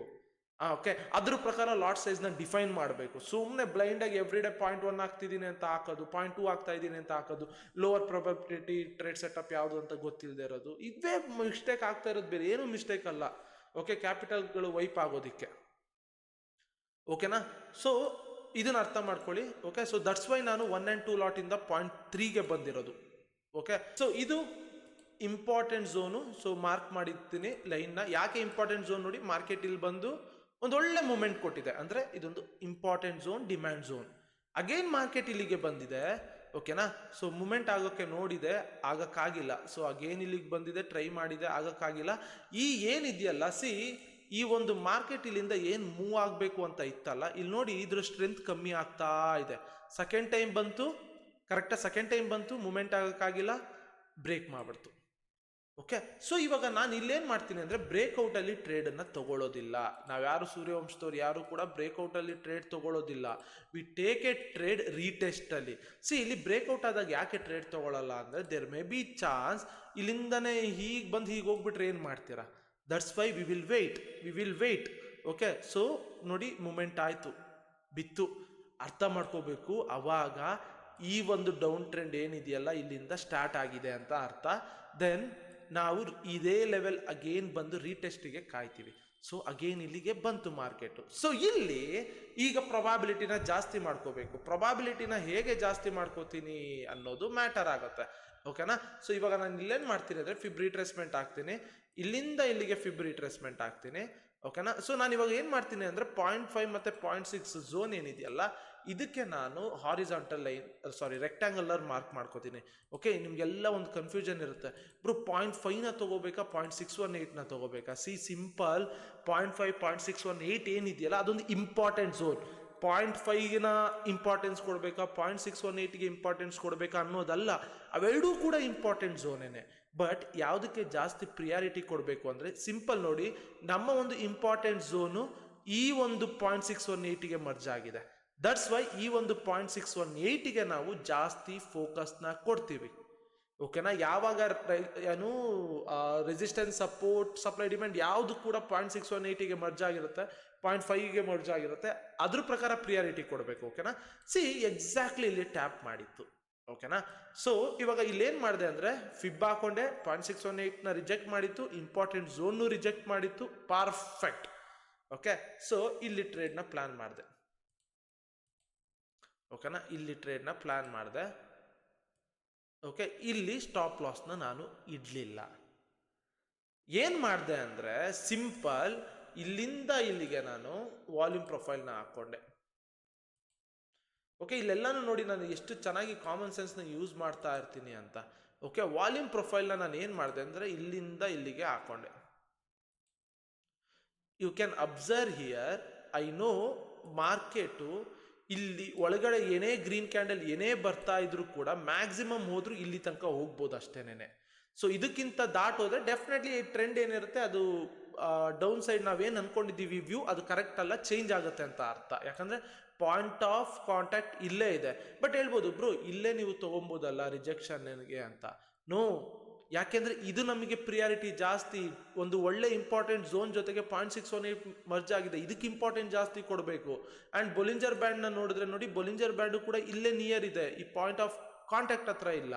ಓಕೆ, ಅದ್ರ ಪ್ರಕಾರ ಲಾಟ್ ಸೈಜ್ನ ಡಿಫೈನ್ ಮಾಡಬೇಕು. ಸುಮ್ಮನೆ ಬ್ಲೈಂಡಾಗಿ ಎವ್ರಿ ಡೇ 0.1 ಆಗ್ತಿದ್ದೀನಿ ಅಂತ ಹಾಕೋದು, 0.2 ಆಗ್ತಾ ಇದ್ದೀನಿ ಅಂತ ಹಾಕೋದು, ಲೋವರ್ ಪ್ರೊಬಬಿಲಿಟಿ ಟ್ರೇಡ್ ಸೆಟಪ್ ಯಾವುದು ಅಂತ ಗೊತ್ತಿಲ್ಲದೆ ಇರೋದು, ಇವೇ ಮಿಸ್ಟೇಕ್ ಆಗ್ತಾ ಇರೋದು, ಬೇರೆ ಏನೂ ಮಿಸ್ಟೇಕ್ ಅಲ್ಲ. ಓಕೆ, ಕ್ಯಾಪಿಟಲ್ಗಳು ವೈಪ್ ಆಗೋದಿಕ್ಕೆ. ಓಕೆನಾ, ಇದನ್ನ ಅರ್ಥ ಮಾಡ್ಕೊಳ್ಳಿ. ಓಕೆ, ದಟ್ಸ್ ವೈ ನಾನು 1 and 2 ಲಾಟಿಂದ 0.3ಗೆ ಬಂದಿರೋದು. ಓಕೆ, ಇದು ಇಂಪಾರ್ಟೆಂಟ್ ಝೋನು. ಮಾರ್ಕ್ ಮಾಡಿರ್ತೀನಿ ಲೈನ್ನ. ಯಾಕೆ ಇಂಪಾರ್ಟೆಂಟ್ ಝೋನ್ ನೋಡಿ, ಮಾರ್ಕೆಟ್ ಇಲ್ಲಿ ಬಂದು ಒಂದೊಳ್ಳೆ ಮೂಮೆಂಟ್ ಕೊಟ್ಟಿದೆ, ಅಂದರೆ ಇದೊಂದು important zone, demand zone. Again market ಇಲ್ಲಿಗೆ ಬಂದಿದೆ. ಓಕೆನಾ, ಮೂಮೆಂಟ್ ಆಗೋಕ್ಕೆ ನೋಡಿದೆ, ಆಗಕ್ಕಾಗಿಲ್ಲ. ಅಗೇನ್ ಇಲ್ಲಿಗೆ ಬಂದಿದೆ, ಟ್ರೈ ಮಾಡಿದೆ, ಆಗಕ್ಕಾಗಿಲ್ಲ. ಏನಿದೆಯಲ್ಲ, ಈ ಒಂದು ಮಾರ್ಕೆಟ್ ಇಲ್ಲಿಂದ ಏನು ಮೂವ್ ಆಗಬೇಕು ಅಂತ ಇತ್ತಲ್ಲ, ಇಲ್ಲಿ ನೋಡಿ ಇದ್ರ ಸ್ಟ್ರೆಂತ್ ಕಮ್ಮಿ ಆಗ್ತಾ ಇದೆ. ಸೆಕೆಂಡ್ ಟೈಮ್ ಬಂತು, ಮೂಮೆಂಟ್ ಆಗೋಕ್ಕಾಗಿಲ್ಲ, ಬ್ರೇಕ್ ಮಾಡ್ಬಿಡ್ತು. ಓಕೆ, ಇವಾಗ ನಾನು ಇಲ್ಲೇನು ಮಾಡ್ತೀನಿ ಅಂದರೆ ಬ್ರೇಕ್ಔಟಲ್ಲಿ ಟ್ರೇಡನ್ನು ತಗೊಳ್ಳೋದಿಲ್ಲ. ನಾವ್ಯಾರು ಸೂರ್ಯವಂಶದವ್ರು ಯಾರು ಕೂಡ ಬ್ರೇಕ್ಔಟಲ್ಲಿ ಟ್ರೇಡ್ ತಗೊಳ್ಳೋದಿಲ್ಲ. ವಿ ಟೇಕ್ ಎ ಟ್ರೇಡ್ ರೀಟೆಸ್ಟಲ್ಲಿ. ಇಲ್ಲಿ ಬ್ರೇಕ್ಔಟ್ ಆದಾಗ ಯಾಕೆ ಟ್ರೇಡ್ ತಗೊಳ್ಳಲ್ಲ ಅಂದರೆ, ದೇರ್ ಮೇ ಬಿ ಚಾನ್ಸ್ ಇಲ್ಲಿಂದನೇ ಹೀಗೆ ಬಂದು ಹೀಗೆ ಹೋಗ್ಬಿಟ್ರೆ ಏನು ಮಾಡ್ತೀರಾ. That's why we will wait. Okay, ನೋಡಿ ಮೂಮೆಂಟ್ ಆಯಿತು, ಬಿತ್ತು, ಅರ್ಥ ಮಾಡ್ಕೋಬೇಕು. ಅವಾಗ ಈ ಒಂದು ಡೌನ್ ಟ್ರೆಂಡ್ ಏನಿದೆಯಲ್ಲ ಇಲ್ಲಿಂದ ಸ್ಟಾರ್ಟ್ ಆಗಿದೆ ಅಂತ ಅರ್ಥ. ದೆನ್ ನಾವು ಇದೇ ಲೆವೆಲ್ ಅಗೇನ್ ಬಂದು ರೀಟೆಸ್ಟಿಗೆ ಕಾಯ್ತೀವಿ. ಅಗೇನ್ ಇಲ್ಲಿಗೆ ಬಂತು ಮಾರ್ಕೆಟು. ಇಲ್ಲಿ ಈಗ ಪ್ರೊಬಾಬಿಲಿಟಿನ ಜಾಸ್ತಿ ಮಾಡ್ಕೋಬೇಕು. ಪ್ರೊಬಾಬಿಲಿಟಿನ ಹೇಗೆ ಜಾಸ್ತಿ ಮಾಡ್ಕೋತೀನಿ ಅನ್ನೋದು ಮ್ಯಾಟರ್ ಆಗುತ್ತೆ. ಓಕೆನಾ, ಇವಾಗ ನಾನು ಇಲ್ಲೇನು ಮಾಡ್ತೀನಿ ಅಂದರೆ ಫಿಬ್ ರಿಟ್ರೇಸ್ಮೆಂಟ್ ಆಗ್ತೀನಿ, ಇಲ್ಲಿಂದ ಇಲ್ಲಿಗೆ ಫಿಬ್ ರಿಟ್ರೇಸ್ಮೆಂಟ್ ಆಗ್ತೀನಿ. ಓಕೆನಾ, ನಾನು ಇವಾಗ ಏನು ಮಾಡ್ತೀನಿ ಅಂದರೆ 0.5 ಮತ್ತು 0.6 ಝೋನ್ ಏನಿದೆಯಲ್ಲ ಇದಕ್ಕೆ ನಾನು ಹಾರಿಜಾಂಟಲ್ ರೆಕ್ಟ್ಯಾಂಗುಲರ್ ಮಾರ್ಕ್ ಮಾಡ್ಕೋತೀನಿ. ಓಕೆ, ನಿಮಗೆಲ್ಲ ಒಂದು ಕನ್ಫ್ಯೂಷನ್ ಇರುತ್ತೆ, ಬ್ರೋ 0.5ನ ತೊಗೋಬೇಕಾ 0.618ನ ತೊಗೋಬೇಕಾ. ಸಿಂಪಲ್, 0.5 0.618 ಏನಿದೆಯಲ್ಲ ಅದೊಂದು ಇಂಪಾರ್ಟೆಂಟ್ ಝೋನ್. 0.5ನ ಇಂಪಾರ್ಟೆನ್ಸ್ ಕೊಡಬೇಕಾ 0.618ಗೆ ಇಂಪಾರ್ಟೆನ್ಸ್ ಕೊಡಬೇಕಾ ಅನ್ನೋದಲ್ಲ, ಅವೆರಡೂ ಕೂಡ ಇಂಪಾರ್ಟೆಂಟ್ ಝೋನೇನೆ. ಬಟ್ ಯಾವುದಕ್ಕೆ ಜಾಸ್ತಿ ಪ್ರಿಯಾರಿಟಿ ಕೊಡಬೇಕು ಅಂದರೆ ಸಿಂಪಲ್ ನೋಡಿ, ನಮ್ಮ ಒಂದು ಇಂಪಾರ್ಟೆಂಟ್ ಝೋನು ಈ ಒಂದು 0.618ಗೆ ಮರ್ಜ್ ಆಗಿದೆ. ದಟ್ಸ್ ವೈ ಈ ಒಂದು 0.618ಗೆ ನಾವು ಜಾಸ್ತಿ ಫೋಕಸ್ನ ಕೊಡ್ತೀವಿ. ಓಕೆನಾ, ಯಾವಾಗ ಏನು ರೆಸಿಸ್ಟೆನ್ಸ್, ಸಪೋರ್ಟ್, ಸಪ್ಲೈ, ಡಿಮ್ಯಾಂಡ್ ಯಾವುದು ಕೂಡ 0.618ಗೆ ಮರ್ಜ್ ಆಗಿರುತ್ತೆ, 0.5ಗೆ ಮರ್ಜ್ ಆಗಿರುತ್ತೆ, ಅದ್ರ ಪ್ರಕಾರ ಪ್ರಿಯಾರಿಟಿ ಕೊಡಬೇಕು. ಓಕೆನಾ, ಎಕ್ಸಾಕ್ಟ್ಲಿ ಇಲ್ಲಿ ಟ್ಯಾಪ್ ಮಾಡಿತ್ತು. ಓಕೆನಾ, ಇವಾಗ ಇಲ್ಲೇನು ಮಾಡಿದೆ ಅಂದರೆ ಫಿಬ್ ಹಾಕೊಂಡೆ, 0.618ನ ರಿಜೆಕ್ಟ್ ಮಾಡಿತ್ತು, ಇಂಪಾರ್ಟೆಂಟ್ ಝೋನ್ನು ರಿಜೆಕ್ಟ್ ಮಾಡಿತ್ತು, ಪರ್ಫೆಕ್ಟ್. ಓಕೆ, ಇಲ್ಲಿ ಟ್ರೇಡ್ನ ಪ್ಲಾನ್ ಮಾಡಿದೆ. ಓಕೆನಾ, ಇಲ್ಲಿ ಟ್ರೇಡ್ನ ಪ್ಲಾನ್ ಮಾಡಿದೆ. ಓಕೆ, ಇಲ್ಲಿ ಸ್ಟಾಪ್ ಲಾಸ್ನ ನಾನು ಇಡಲಿಲ್ಲ. ಏನು ಮಾಡಿದೆ ಅಂದರೆ ಸಿಂಪಲ್, ಇಲ್ಲಿಂದ ಇಲ್ಲಿಗೆ ನಾನು ವಾಲ್ಯೂಮ್ ಪ್ರೊಫೈಲ್ನ ಹಾಕ್ಕೊಂಡೆ. ಓಕೆ, ಇಲ್ಲೆಲ್ಲಾನು ನೋಡಿ ನಾನು ಎಷ್ಟು ಚೆನ್ನಾಗಿ ಕಾಮನ್ ಸೆನ್ಸ್ನ ಯೂಸ್ ಮಾಡ್ತಾ ಇರ್ತೀನಿ ಅಂತ. ಓಕೆ, ವಾಲ್ಯೂಮ್ ಪ್ರೊಫೈಲ್ನ ನಾನು ಏನು ಮಾಡಿದೆ ಅಂದರೆ ಇಲ್ಲಿಂದ ಇಲ್ಲಿಗೆ ಹಾಕ್ಕೊಂಡೆ. You can observe here, I know market ಇಲ್ಲಿ ಒಳಗಡೆ ಏನೇ ಗ್ರೀನ್ ಕ್ಯಾಂಡಲ್ ಏನೇ ಬರ್ತಾ ಇದ್ರು ಕೂಡ ಮ್ಯಾಕ್ಸಿಮಮ್ ಹೋದ್ರು ಇಲ್ಲಿ ತನಕ ಹೋಗ್ಬೋದು ಅಷ್ಟೇನೆ. ಸೊ ಇದಕ್ಕಿಂತ ಹೋದ್ರೆ ಡೆಫಿನೆಟ್ಲಿ ಟ್ರೆಂಡ್ ಏನಿರುತ್ತೆ ಅದು ಡೌನ್ ಸೈಡ್ ನಾವೇನು ಅನ್ಕೊಂಡಿದ್ದೀವಿ ವ್ಯೂ ಅದು ಕರೆಕ್ಟ್ ಅಲ್ಲ, ಚೇಂಜ್ ಆಗುತ್ತೆ ಅಂತ ಅರ್ಥ. ಯಾಕಂದ್ರೆ ಪಾಯಿಂಟ್ ಆಫ್ ಕಾಂಟ್ಯಾಕ್ಟ್ ಇಲ್ಲೇ ಇದೆ. ಬಟ್ ಹೇಳ್ಬೋದು ಬ್ರೋ ಇಲ್ಲೇ ನೀವು ತಗೊಬೋದಲ್ಲ ರಿಜೆಕ್ಷನ್ಗೆ ಅಂತ. ನೋ, ಯಾಕೆಂದ್ರೆ ಇದು ನಮಗೆ ಪ್ರಿಯಾರಿಟಿ ಜಾಸ್ತಿ. ಒಂದು ಒಳ್ಳೆ ಇಂಪಾರ್ಟೆಂಟ್ ಝೋನ್ ಜೊತೆಗೆ 0.618 ಮರ್ಜ್ ಆಗಿದೆ, ಇದಕ್ಕೆ ಇಂಪಾರ್ಟೆಂಟ್ ಜಾಸ್ತಿ ಕೊಡಬೇಕು. ಅಂಡ್ ಬೊಲಿಂಜರ್ ಬ್ಯಾಂಡ್ ನ ನೋಡಿದ್ರೆ ನೋಡಿ, ಬೊಲಿಂಜರ್ ಬ್ಯಾಂಡ್ ಕೂಡ ಇಲ್ಲೇ ನಿಯರ್ ಇದೆ, ಈ ಪಾಯಿಂಟ್ ಆಫ್ ಕಾಂಟ್ಯಾಕ್ಟ್ ಹತ್ರ ಇಲ್ಲ.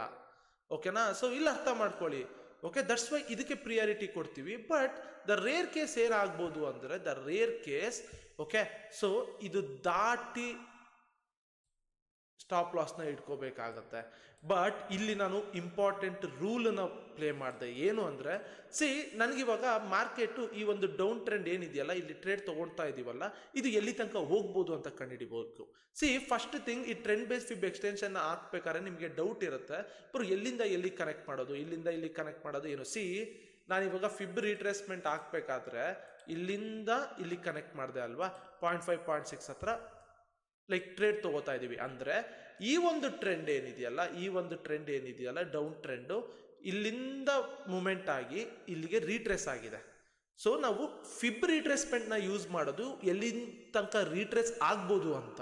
ಓಕೆನಾ? ಸೊ ಇಲ್ಲಿ ಅರ್ಥ ಮಾಡ್ಕೊಳ್ಳಿ. ಓಕೆ, ದಟ್ಸ್ ವೈ ಇದಕ್ಕೆ ಪ್ರಿಯಾರಿಟಿ ಕೊಡ್ತೀವಿ. ಬಟ್ ದ ರೇರ್ ಕೇಸ್ ಏನಾಗ್ಬೋದು ಅಂದ್ರೆ, the rare case okay, so ಇದು ದಾಟಿ ಸ್ಟಾಪ್ ಲಾಸ್ನ ಇಟ್ಕೋಬೇಕಾಗತ್ತೆ. ಬಟ್ ಇಲ್ಲಿ ನಾನು ಇಂಪಾರ್ಟೆಂಟ್ ರೂಲನ್ನ ಪ್ಲೇ ಮಾಡಿದೆ. ಏನು ಅಂದರೆ, ನನಗಿವಾಗ ಮಾರ್ಕೆಟು ಈ ಒಂದು ಡೌನ್ ಟ್ರೆಂಡ್ ಏನಿದೆಯಲ್ಲ, ಇಲ್ಲಿ ಟ್ರೇಡ್ ತೊಗೊಳ್ತಾ ಇದೀವಲ್ಲ, ಇದು ಎಲ್ಲಿ ತನಕ ಹೋಗ್ಬೋದು ಅಂತ ಕಂಡುಹಿಡಿಬೇಕು. ಫಸ್ಟ್ ಥಿಂಗ್, ಈ ಟ್ರೆಂಡ್ ಬೇಸ್ ಫಿಬ್ ಎಕ್ಸ್ಟೆನ್ಷನ್ ಹಾಕ್ಬೇಕಾದ್ರೆ ನಿಮಗೆ ಡೌಟ್ ಇರುತ್ತೆ, ಎಲ್ಲಿಂದ ಎಲ್ಲಿ ಕನೆಕ್ಟ್ ಮಾಡೋದು, ಇಲ್ಲಿಂದ ಇಲ್ಲಿ ಕನೆಕ್ಟ್ ಮಾಡೋದು ಏನು. ನಾನಿವಾಗ ಫಿಬ್ ರಿಟ್ರೇಸ್ಮೆಂಟ್ ಹಾಕ್ಬೇಕಾದ್ರೆ ಇಲ್ಲಿಂದ ಇಲ್ಲಿ ಕನೆಕ್ಟ್ ಮಾಡಿದೆ ಅಲ್ವಾ, 0.5 0.6 ಹತ್ರ ಲೈಕ್ ಟ್ರೇಡ್ ತಗೋತಾ ಇದೀವಿ. ಅಂದ್ರೆ ಈ ಒಂದು ಟ್ರೆಂಡ್ ಏನಿದೆಯಲ್ಲ ಡೌನ್ ಟ್ರೆಂಡು ಇಲ್ಲಿಂದ ಮೂಮೆಂಟ್ ಆಗಿ ಇಲ್ಲಿಗೆ ರೀಟ್ರೇಸ್ ಆಗಿದೆ. ಸೊ ನಾವು ಫಿಬ್ ರಿಟ್ರೇಸ್ಮೆಂಟ್ ನ ಯೂಸ್ ಮಾಡೋದು ಎಲ್ಲಿ ತನಕ ರೀಟ್ರೇಸ್ ಆಗ್ಬೋದು ಅಂತ.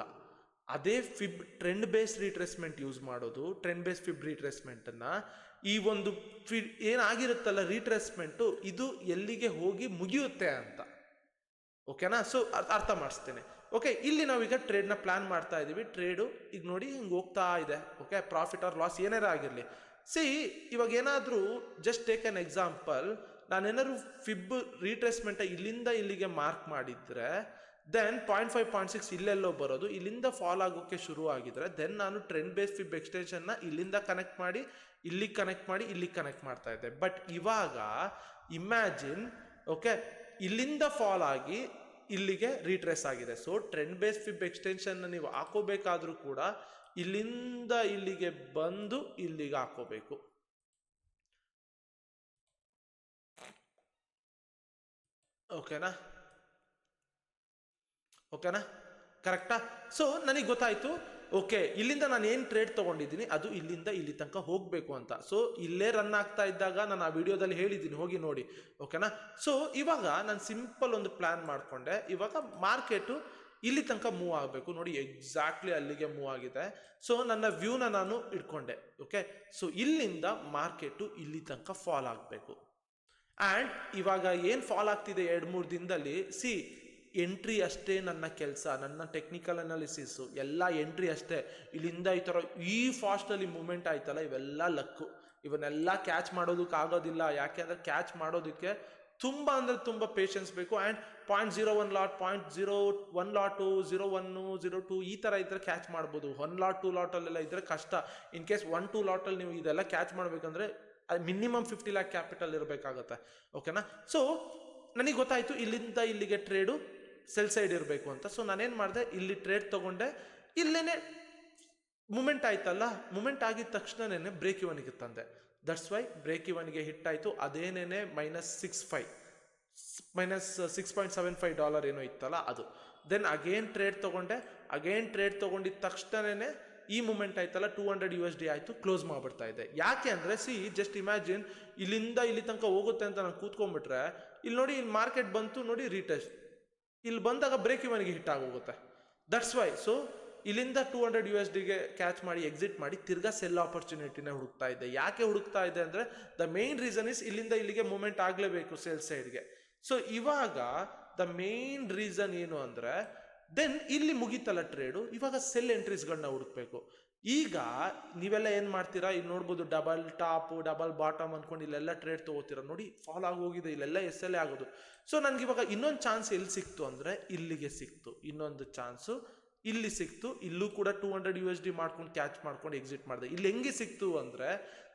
ಅದೇ ಫಿಬ್ ಟ್ರೆಂಡ್ ಬೇಸ್ ರಿಟ್ರೇಸ್ಮೆಂಟ್ ಯೂಸ್ ಮಾಡೋದು, ಟ್ರೆಂಡ್ ಬೇಸ್ ಫಿಬ್ ರಿಟ್ರೇಸ್ಮೆಂಟ್ ಅನ್ನ ಈ ಒಂದು ಏನಾಗಿರುತ್ತಲ್ಲ ರಿಟ್ರೇಸ್ಮೆಂಟು, ಇದು ಎಲ್ಲಿಗೆ ಹೋಗಿ ಮುಗಿಯುತ್ತೆ ಅಂತ. ಓಕೆನಾ? ಸೊ ಅರ್ಥ ಮಾಡಿಸ್ತೇನೆ. ಓಕೆ, ಇಲ್ಲಿ ನಾವೀಗ ಟ್ರೇಡ್ನ ಪ್ಲಾನ್ ಮಾಡ್ತಾ ಇದ್ದೀವಿ. ಟ್ರೇಡು ಈಗ ನೋಡಿ ಹಿಂಗೆ ಹೋಗ್ತಾ ಇದೆ. ಓಕೆ, ಪ್ರಾಫಿಟ್ ಆರ್ ಲಾಸ್ ಏನಾರ ಆಗಿರಲಿ. ಇವಾಗ ಏನಾದರೂ ಜಸ್ಟ್ ಟೇಕ್ ಅನ್ ಎಕ್ಸಾಂಪಲ್, ನಾನೇನಾದ್ರು ಫಿಬ್ ರಿಟ್ರೇಸ್ಮೆಂಟ್ ಇಲ್ಲಿಂದ ಇಲ್ಲಿಗೆ ಮಾರ್ಕ್ ಮಾಡಿದ್ರೆ, ದೆನ್ 0.5 0.6 ಇಲ್ಲೆಲ್ಲೋ ಬರೋದು, ಇಲ್ಲಿಂದ ಫಾಲ್ ಆಗೋಕ್ಕೆ ಶುರು ಆಗಿದ್ರೆ, ದೆನ್ ನಾನು ಟ್ರೆಂಡ್ ಬೇಸ್ ಫಿಬ್ ಎಕ್ಸ್ಟೆನ್ಷನ್ನ ಇಲ್ಲಿಂದ ಕನೆಕ್ಟ್ ಮಾಡಿ ಇಲ್ಲಿಗೆ ಕನೆಕ್ಟ್ ಮಾಡಿ ಇಲ್ಲಿಗೆ ಕನೆಕ್ಟ್ ಮಾಡ್ತಾ ಇದ್ದೆ. ಬಟ್ ಇವಾಗ ಇಮ್ಯಾಜಿನ್, ಓಕೆ, ಇಲ್ಲಿಂದ ಫಾಲ್ ಆಗಿ ಇಲ್ಲಿಗೆ ರೀಟ್ರೇಸ್ ಆಗಿದೆ. ಸೊ ಟ್ರೆಂಡ್ ಬೇಸ್ ಫಿಬ್ ಎಕ್ಸ್ಟೆನ್ಷನ್ ನೀವು ಹಾಕೋಬೇಕಾದ್ರೂ ಕೂಡ ಇಲ್ಲಿಂದ ಇಲ್ಲಿಗೆ ಬಂದು ಇಲ್ಲಿಗೆ ಹಾಕೋಬೇಕು. ಓಕೆನಾ? ಕರೆಕ್ಟಾ? ಸೊ ನನಗೆ ಗೊತ್ತಾಯ್ತು. ಓಕೆ, ಇಲ್ಲಿಂದ ನಾನು ಏನು ಟ್ರೇಡ್ ತಗೊಂಡಿದ್ದೀನಿ ಅದು ಇಲ್ಲಿಂದ ಇಲ್ಲಿ ತನಕ ಹೋಗಬೇಕು ಅಂತ. ಸೊ ಇಲ್ಲೇ ರನ್ ಆಗ್ತಾ ಇದ್ದಾಗ ನಾನು ಆ ವಿಡಿಯೋದಲ್ಲಿ ಹೇಳಿದ್ದೀನಿ, ಹೋಗಿ ನೋಡಿ. ಓಕೆನಾ? ಸೊ ಇವಾಗ ನಾನು ಸಿಂಪಲ್ ಒಂದು ಪ್ಲಾನ್ ಮಾಡಿಕೊಂಡೆ. ಇವಾಗ ಮಾರ್ಕೆಟು ಇಲ್ಲಿ ತನಕ ಮೂವ್ ಆಗಬೇಕು. ನೋಡಿ ಎಕ್ಸಾಕ್ಟ್ಲಿ ಅಲ್ಲಿಗೆ ಮೂವ್ ಆಗಿದೆ. ಸೊ ನನ್ನ ವ್ಯೂನ ನಾನು ಇಟ್ಕೊಂಡೆ. ಓಕೆ, ಸೊ ಇಲ್ಲಿಂದ ಮಾರ್ಕೆಟು ಇಲ್ಲಿ ತನಕ ಫಾಲ್ ಆಗಬೇಕು. ಆ್ಯಂಡ್ ಇವಾಗ ಏನು ಫಾಲ್ ಆಗ್ತಿದೆ 2-3 ದಿನದಲ್ಲಿ, ಎಂಟ್ರಿ ಅಷ್ಟೇ ನನ್ನ ಕೆಲಸ, ನನ್ನ ಟೆಕ್ನಿಕಲ್ ಅನಾಲಿಸಿಸು ಎಲ್ಲ ಎಂಟ್ರಿ ಅಷ್ಟೇ. ಇಲ್ಲಿಂದ ಈ ಥರ ಈ ಫಾಸ್ಟಲ್ಲಿ ಮೂಮೆಂಟ್ ಆಯ್ತಲ್ಲ, ಇವೆಲ್ಲ ಲಕ್ಕು. ಇವನ್ನೆಲ್ಲ ಕ್ಯಾಚ್ ಮಾಡೋದಕ್ಕಾಗೋದಿಲ್ಲ. ಯಾಕೆಂದರೆ ಕ್ಯಾಚ್ ಮಾಡೋದಕ್ಕೆ ತುಂಬ ಅಂದರೆ ತುಂಬ ಪೇಷನ್ಸ್ ಬೇಕು. ಆ್ಯಂಡ್ 0.01 ಲಾಟ್, 0.01 ಲಾಟು, 0.1, 0.2 ಈ ಥರ ಇದ್ದರೆ ಕ್ಯಾಚ್ ಮಾಡ್ಬೋದು. 1 ಲಾಟ್ 2 ಲಾಟಲ್ಲೆಲ್ಲ ಇದ್ದರೆ ಕಷ್ಟ. ಇನ್ ಕೇಸ್ 1-2 ಲಾಟಲ್ಲಿ ನೀವು ಇದೆಲ್ಲ ಕ್ಯಾಚ್ ಮಾಡಬೇಕಂದ್ರೆ ಮಿನಿಮಮ್ 50 lakh ಕ್ಯಾಪಿಟಲ್ ಇರಬೇಕಾಗತ್ತೆ. ಓಕೆನಾ? ಸೊ ನನಗೆ ಗೊತ್ತಾಯಿತು ಇಲ್ಲಿಂದ ಇಲ್ಲಿಗೆ ಟ್ರೇಡು ಸೆಲ್ ಸೈಡ್ ಇರಬೇಕು ಅಂತ. ಸೊ ನಾನೇನು ಮಾಡಿದೆ, ಇಲ್ಲಿ ಟ್ರೇಡ್ ತಗೊಂಡೆ. ಇಲ್ಲೇನೆ ಮೂಮೆಂಟ್ ಆಯ್ತಲ್ಲ, ಮೂಮೆಂಟ್ ಆಗಿದ ತಕ್ಷಣನೇ ಬ್ರೇಕ್ ಇವನ್ಗೆ ತಂದೆ. ದಟ್ಸ್ ವೈ ಬ್ರೇಕ್ ಇವನ್ಗೆ ಹಿಟ್ ಆಯಿತು. ಅದೇನೇನೆ $6.75 ಏನೋ ಇತ್ತಲ್ಲ ಅದು. ದೆನ್ ಅಗೇನ್ ಟ್ರೇಡ್ ತಗೊಂಡೆ. ಟ್ರೇಡ್ ತಗೊಂಡಿದ್ದ ತಕ್ಷಣನೇ ಈ ಮೂಮೆಂಟ್ ಆಯ್ತಲ್ಲ, $200 ಆಯಿತು, ಕ್ಲೋಸ್ ಮಾಡಿಬಿಡ್ತಾ ಇದೆ. ಯಾಕೆ ಅಂದರೆ ಜಸ್ಟ್ ಇಮ್ಯಾಜಿನ್, ಇಲ್ಲಿಂದ ಇಲ್ಲಿ ತನಕ ಹೋಗುತ್ತೆ ಅಂತ ನಾನು ಕೂತ್ಕೊಂಡ್ಬಿಟ್ರೆ, ಇಲ್ಲಿ ನೋಡಿ ಇಲ್ಲಿ ಮಾರ್ಕೆಟ್ ಬಂತು ನೋಡಿ ರೀಟೆಸ್ಟ್, ಇಲ್ಲಿ ಬಂದಾಗ ಬ್ರೇಕ್ ಇವನ್ಗೆ ಹಿಟ್ ಆಗೋಗುತ್ತೆ. ದಟ್ಸ್ ವೈ ಸೊ ಇಲ್ಲಿಂದ $200 ಕ್ಯಾಚ್ ಮಾಡಿ ಎಕ್ಸಿಟ್ ಮಾಡಿ ತಿರ್ಗಾ ಸೆಲ್ ಆಪರ್ಚುನಿಟಿನ ಹುಡುಕ್ತಾ ಇದ್ದೆ. ಯಾಕೆ ಹುಡುಕ್ತಾ ಇದೆ ಅಂದರೆ, ದ ಮೇನ್ ರೀಸನ್ ಇಸ್ ಇಲ್ಲಿಂದ ಇಲ್ಲಿಗೆ ಮೂಮೆಂಟ್ ಆಗಲೇಬೇಕು ಸೇಲ್ ಸೈಡ್ಗೆ. ಸೊ ಇವಾಗ ದ ಮೇನ್ ರೀಸನ್ ಏನು ಅಂದರೆ, ದೆನ್ ಇಲ್ಲಿ ಮುಗೀತಲ್ಲ ಟ್ರೇಡು, ಇವಾಗ ಸೆಲ್ ಎಂಟ್ರೀಸ್ಗಳನ್ನ ಹುಡುಕ್ಬೇಕು. ಈಗ ನೀವೆಲ್ಲ ಏನು ಮಾಡ್ತೀರಾ, ಇಲ್ಲಿ ನೋಡ್ಬೋದು ಡಬಲ್ ಟಾಪು ಡಬಲ್ ಬಾಟಮ್ ಅಂದ್ಕೊಂಡು ಇಲ್ಲೆಲ್ಲ ಟ್ರೇಡ್ ತೊಗೋತೀರಾ. ನೋಡಿ ಫಾಲ್ ಆಗೋಗಿದೆ, ಇಲ್ಲೆಲ್ಲ SL ಆಗೋದು. ಸೊ ನನಗೆ ಇವಾಗ ಇನ್ನೊಂದು ಚಾನ್ಸ್ ಎಲ್ಲಿ ಸಿಕ್ತು ಅಂದರೆ, ಇಲ್ಲಿಗೆ ಸಿಕ್ತು. ಇನ್ನೊಂದು ಚಾನ್ಸು ಇಲ್ಲಿ ಸಿಕ್ತು. ಇಲ್ಲೂ ಕೂಡ $200 ಮಾಡ್ಕೊಂಡು ಕ್ಯಾಚ್ ಮಾಡ್ಕೊಂಡು ಎಕ್ಸಿಟ್ ಮಾಡಿದೆ. ಇಲ್ಲಿ ಹೆಂಗೆ ಸಿಕ್ತು ಅಂದರೆ,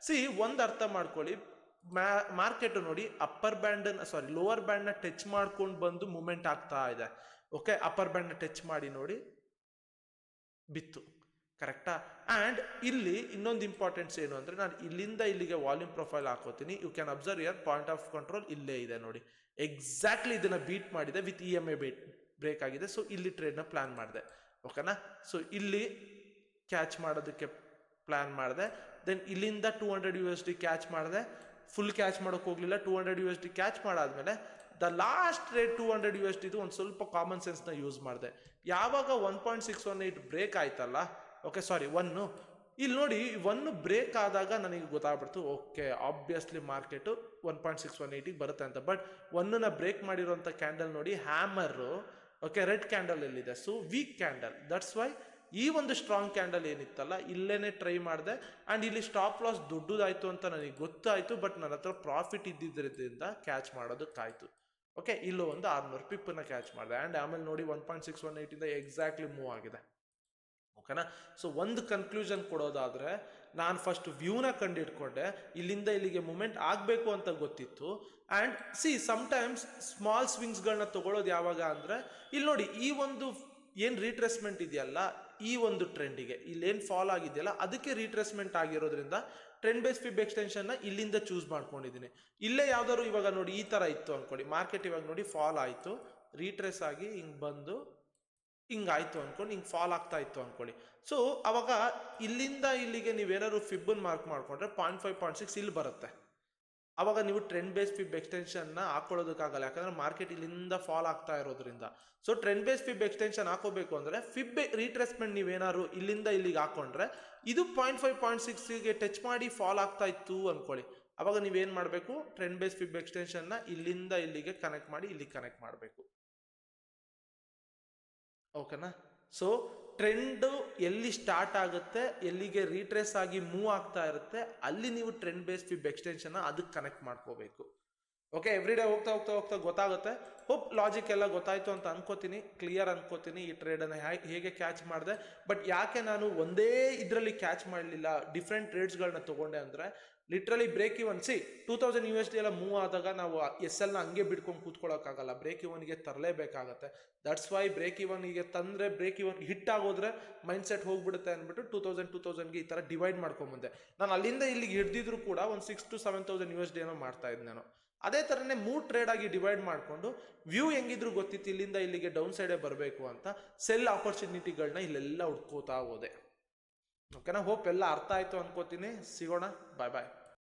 ಒಂದು ಅರ್ಥ ಮಾಡ್ಕೊಳ್ಳಿ, ಮಾರ್ಕೆಟ್ ನೋಡಿ ಲೋವರ್ ಬ್ಯಾಂಡ್ನ ಟಚ್ ಮಾಡ್ಕೊಂಡು ಬಂದು ಮೂಮೆಂಟ್ ಆಗ್ತಾ ಇದೆ. ಓಕೆ, ಅಪ್ಪರ್ ಬ್ಯಾಂಡ್ನ ಟಚ್ ಮಾಡಿ ನೋಡಿ ಬಿತ್ತು. ಕರೆಕ್ಟಾ. ಆ್ಯಂಡ್ ಇಲ್ಲಿ ಇನ್ನೊಂದು ಇಂಪಾರ್ಟೆನ್ಸ್ ಏನು ಅಂದರೆ, ನಾನು ಇಲ್ಲಿಂದ ಇಲ್ಲಿಗೆ ವಾಲ್ಯೂಮ್ ಪ್ರೊಫೈಲ್ ಹಾಕೋತೀನಿ. You can observe here point of control ಇಲ್ಲೇ ಇದೆ ನೋಡಿ. ಎಕ್ಸಾಕ್ಟ್ಲಿ ಇದನ್ನು ಬೀಟ್ ಮಾಡಿದೆ ವಿತ್ EMA ಬ್ರೇಕ್ ಆಗಿದೆ. ಸೊ ಇಲ್ಲಿ ಟ್ರೇಡ್ನ ಪ್ಲಾನ್ ಮಾಡಿದೆ. ಓಕೆನಾ. ಸೊ ಇಲ್ಲಿ ಕ್ಯಾಚ್ ಮಾಡೋದಕ್ಕೆ ಪ್ಲಾನ್ ಮಾಡಿದೆ. ದೆನ್ ಇಲ್ಲಿಂದ 200 USD ಕ್ಯಾಚ್ ಮಾಡಿದೆ. ಫುಲ್ ಕ್ಯಾಚ್ ಮಾಡೋಕೆ ಹೋಗಲಿಲ್ಲ. 200 USD ಕ್ಯಾಚ್ ಮಾಡಾದ್ಮೇಲೆ ದ ಲಾಸ್ಟ್ ಟ್ರೇಡ್ 200 USD ಒಂದು ಸ್ವಲ್ಪ ಕಾಮನ್ ಸೆನ್ಸ್ನ ಯೂಸ್ ಮಾಡಿದೆ. ಯಾವಾಗ 1.618 ಬ್ರೇಕ್ ಆಯ್ತಲ್ಲ, ಓಕೆ ಸಾರಿ 1, ಇಲ್ಲಿ ನೋಡಿ 1 ಬ್ರೇಕ್ ಆದಾಗ ನನಗೆ ಗೊತ್ತಾಗ್ಬಿಡ್ತು, ಓಕೆ ಆಬ್ವಿಯಸ್ಲಿ ಮಾರ್ಕೆಟು 1.618 ಬರುತ್ತೆ ಅಂತ. ಬಟ್ 1ನ ಬ್ರೇಕ್ ಮಾಡಿರೋಂಥ ಕ್ಯಾಂಡಲ್ ನೋಡಿ, ಹ್ಯಾಮರು, ಓಕೆ ರೆಡ್ ಕ್ಯಾಂಡಲ್ ಎಲ್ಲಿದೆ, so weak candle. That's why ಈ ಒಂದು ಸ್ಟ್ರಾಂಗ್ ಕ್ಯಾಂಡಲ್ ಏನಿತ್ತಲ್ಲ ಇಲ್ಲೇನೆ ಟ್ರೈ ಮಾಡಿದೆ. ಆ್ಯಂಡ್ ಇಲ್ಲಿ ಸ್ಟಾಪ್ ಲಾಸ್ ದೊಡ್ಡದಾಯಿತು ಅಂತ ನನಗೆ ಗೊತ್ತಾಯಿತು. ಬಟ್ ನನ್ನ ಹತ್ರ ಪ್ರಾಫಿಟ್ ಇದ್ದಿದ್ದರಿಂದ ಕ್ಯಾಚ್ ಮಾಡೋದಕ್ಕಾಯ್ತು. ಓಕೆ, ಇಲ್ಲೂ ಒಂದು 600 ಪಿಪ್ಪನ್ನ ಕ್ಯಾಚ್ ಮಾಡಿದೆ. ಆ್ಯಂಡ್ ಆಮೇಲೆ ನೋಡಿ 1.618 ಎಕ್ಸಾಕ್ಟ್ಲಿ ಮೂವ್ ಆಗಿದೆ. ಓಕೆನಾ. ಸೊ ಒಂದು ಕನ್ಕ್ಲೂಷನ್ ಕೊಡೋದಾದರೆ, ನಾನು ಫಸ್ಟ್ ವ್ಯೂನ ಕಂಡಿಡ್ಕೊಂಡೆ. ಇಲ್ಲಿಂದ ಇಲ್ಲಿಗೆ ಮೂಮೆಂಟ್ ಆಗಬೇಕು ಅಂತ ಗೊತ್ತಿತ್ತು. ಆ್ಯಂಡ್ ಸಮ್ಟೈಮ್ಸ್ ಸ್ಮಾಲ್ ಸ್ವಿಂಗ್ಸ್ಗಳನ್ನ ತೊಗೊಳ್ಳೋದು ಯಾವಾಗ ಅಂದರೆ, ಇಲ್ಲಿ ನೋಡಿ ಈ ಒಂದು ಏನು ರೀಟ್ರೇಸ್ಮೆಂಟ್ ಇದೆಯಲ್ಲ, ಈ ಒಂದು ಟ್ರೆಂಡಿಗೆ ಇಲ್ಲೇನು ಫಾಲ್ ಆಗಿದೆಯಲ್ಲ ಅದಕ್ಕೆ ರೀಟ್ರೇಸ್ಮೆಂಟ್ ಆಗಿರೋದ್ರಿಂದ ಟ್ರೆಂಡ್ ಬೇಸ್ ಫಿಬ್ ಎಕ್ಸ್ಟೆನ್ಷನ್ನ ಇಲ್ಲಿಂದ ಚೂಸ್ ಮಾಡ್ಕೊಂಡಿದ್ದೀನಿ. ಇಲ್ಲೇ ಯಾವ್ದಾದ್ರು ಇವಾಗ ನೋಡಿ ಈ ಥರ ಇತ್ತು ಅಂದ್ಕೊಳ್ಳಿ, ಮಾರ್ಕೆಟ್ ಇವಾಗ ನೋಡಿ ಫಾಲ್ ಆಯಿತು, ರೀಟ್ರೇಸ್ ಆಗಿ ಹಿಂಗೆ ಬಂದು ಹಿಂಗಾಯ್ತು ಅಂದ್ಕೊಂಡು ಹಿಂಗೆ ಫಾಲ್ ಆಗ್ತಾ ಇತ್ತು ಅಂದ್ಕೊಳ್ಳಿ. ಸೊ ಅವಾಗ ಇಲ್ಲಿಂದ ಇಲ್ಲಿಗೆ ನೀವೇನಾದ್ರು ಫಿಬ್ಬನ್ನು ಮಾರ್ಕ್ ಮಾಡಿಕೊಂಡ್ರೆ 0.5 0.6 ಇಲ್ಲಿ ಬರುತ್ತೆ. ಅವಾಗ ನೀವು ಟ್ರೆಂಡ್ ಬೇಸ್ ಫಿಬ್ ಎಕ್ಸ್ಟೆನ್ಷನ್ನ ಹಾಕೊಳ್ಳೋದಕ್ಕಾಗಲ್ಲ, ಯಾಕಂದರೆ ಮಾರ್ಕೆಟ್ ಇಲ್ಲಿಂದ ಫಾಲ್ ಆಗ್ತಾ ಇರೋದ್ರಿಂದ. ಸೊ ಟ್ರೆಂಡ್ ಬೇಸ್ ಫಿಬ್ ಎಕ್ಸ್ಟೆನ್ಷನ್ ಹಾಕೋಬೇಕು ಅಂದರೆ ಫಿಬ್ ರೀಟ್ರೇಸ್ಮೆಂಟ್ ನೀವೇನಾದ್ರು ಇಲ್ಲಿಂದ ಇಲ್ಲಿಗೆ ಹಾಕೊಂಡ್ರೆ ಇದು 0.5 0.6ಗೆ ಟಚ್ ಮಾಡಿ ಫಾಲ್ ಆಗ್ತಾ ಇತ್ತು ಅಂದ್ಕೊಳ್ಳಿ. ಅವಾಗ ನೀವೇನು ಮಾಡಬೇಕು, ಟ್ರೆಂಡ್ ಬೇಸ್ ಫಿಬ್ ಎಕ್ಸ್ಟೆನ್ಷನ್ನ ಇಲ್ಲಿಂದ ಇಲ್ಲಿಗೆ ಕನೆಕ್ಟ್ ಮಾಡಿ ಇಲ್ಲಿಗೆ ಕನೆಕ್ಟ್ ಮಾಡಬೇಕು. ಓಕೆನಾ. ಸೊ ಟ್ರೆಂಡು ಎಲ್ಲಿ ಸ್ಟಾರ್ಟ್ ಆಗುತ್ತೆ, ಎಲ್ಲಿಗೆ ರೀಟ್ರೇಸ್ ಆಗಿ ಮೂವ್ ಆಗ್ತಾ ಇರುತ್ತೆ, ಅಲ್ಲಿ ನೀವು ಟ್ರೆಂಡ್ ಬೇಸ್ ಫಿಬ್ ಎಕ್ಸ್ಟೆನ್ಷನ್ನ ಅದಕ್ಕೆ ಕನೆಕ್ಟ್ ಮಾಡ್ಕೋಬೇಕು. ಓಕೆ, ಎವ್ರಿಡೇ ಹೋಗ್ತಾ ಹೋಗ್ತಾ ಹೋಗ್ತಾ ಗೊತ್ತಾಗುತ್ತೆ. ಹೋಪ್ ಲಾಜಿಕ್ ಎಲ್ಲ ಗೊತ್ತಾಯ್ತು ಅಂತ ಅನ್ಕೋತೀನಿ, ಕ್ಲಿಯರ್ ಅನ್ಕೋತೀನಿ. ಈ ಟ್ರೇಡನ್ನು ಹೇಗೆ ಕ್ಯಾಚ್ ಮಾಡಿದೆ, ಬಟ್ ಯಾಕೆ ನಾನು ಒಂದೇ ಇದರಲ್ಲಿ ಕ್ಯಾಚ್ ಮಾಡಲಿಲ್ಲ, ಡಿಫ್ರೆಂಟ್ ಟ್ರೇಡ್ಸ್ಗಳನ್ನ ತೊಗೊಂಡೆ ಅಂದರೆ, ಲಿಟ್ರಲಿ ಬ್ರೇಕ್ ಇವನ್ 2000 USD ಎಲ್ಲ ಮೂವ್ ಆದಾಗ ನಾವು SLನ ಹಂಗೆ ಬಿಡ್ಕೊಂಡು ಕೂತ್ಕೊಳ್ಳೋಕ್ಕಾಗಲ್ಲ, ಬ್ರೇಕ್ ಇವನ್ಗೆ ತರಲೇಬೇಕಾಗತ್ತೆ. ದಟ್ಸ್ ವೈ ಬ್ರೇಕ್ ಇವನ್ಗೆ ತಂದರೆ, ಬ್ರೇಕ್ ಇವನ್ ಹಿಟ್ ಆಗೋದ್ರೆ ಮೈಂಡ್ ಸೆಟ್ ಹೋಗ್ಬಿಡುತ್ತೆ ಅಂದ್ಬಿಟ್ಟು 2000ಗೆ ಈ ಥರ ಡಿವೈಡ್ ಮಾಡ್ಕೊಂಬಂದೆ. ನಾನು ಅಲ್ಲಿಂದ ಇಲ್ಲಿಗೆ ಹಿಡ್ದಿದ್ರು ಕೂಡ ಒಂದು 6,000 to 7,000 USD ಏನೋ ಮಾಡ್ತಾ ಇದ್ದೆ ನಾನು. ಅದೇ ಥರನೇ 3 ಟ್ರೇಡ್ ಆಗಿ ಡಿವೈಡ್ ಮಾಡಿಕೊಂಡು ವ್ಯೂ ಹೆಂಗಿದ್ರು ಗೊತ್ತಿತ್ತು ಇಲ್ಲಿಂದ ಇಲ್ಲಿಗೆ ಡೌನ್ ಸೈಡೇ ಬರಬೇಕು ಅಂತ, ಸೆಲ್ ಆಪರ್ಚುನಿಟಿಗಳನ್ನ ಇಲ್ಲೆಲ್ಲ ಹುಡ್ಕೋತಾ ಹೋದೆ. ಓಕೆನಾ. ಹೋಪ್ ಎಲ್ಲ ಅರ್ಥ ಆಯಿತು ಅನ್ಕೋತೀನಿ. ಸಿಗೋಣ, ಬಾಯ್ ಬಾಯ್.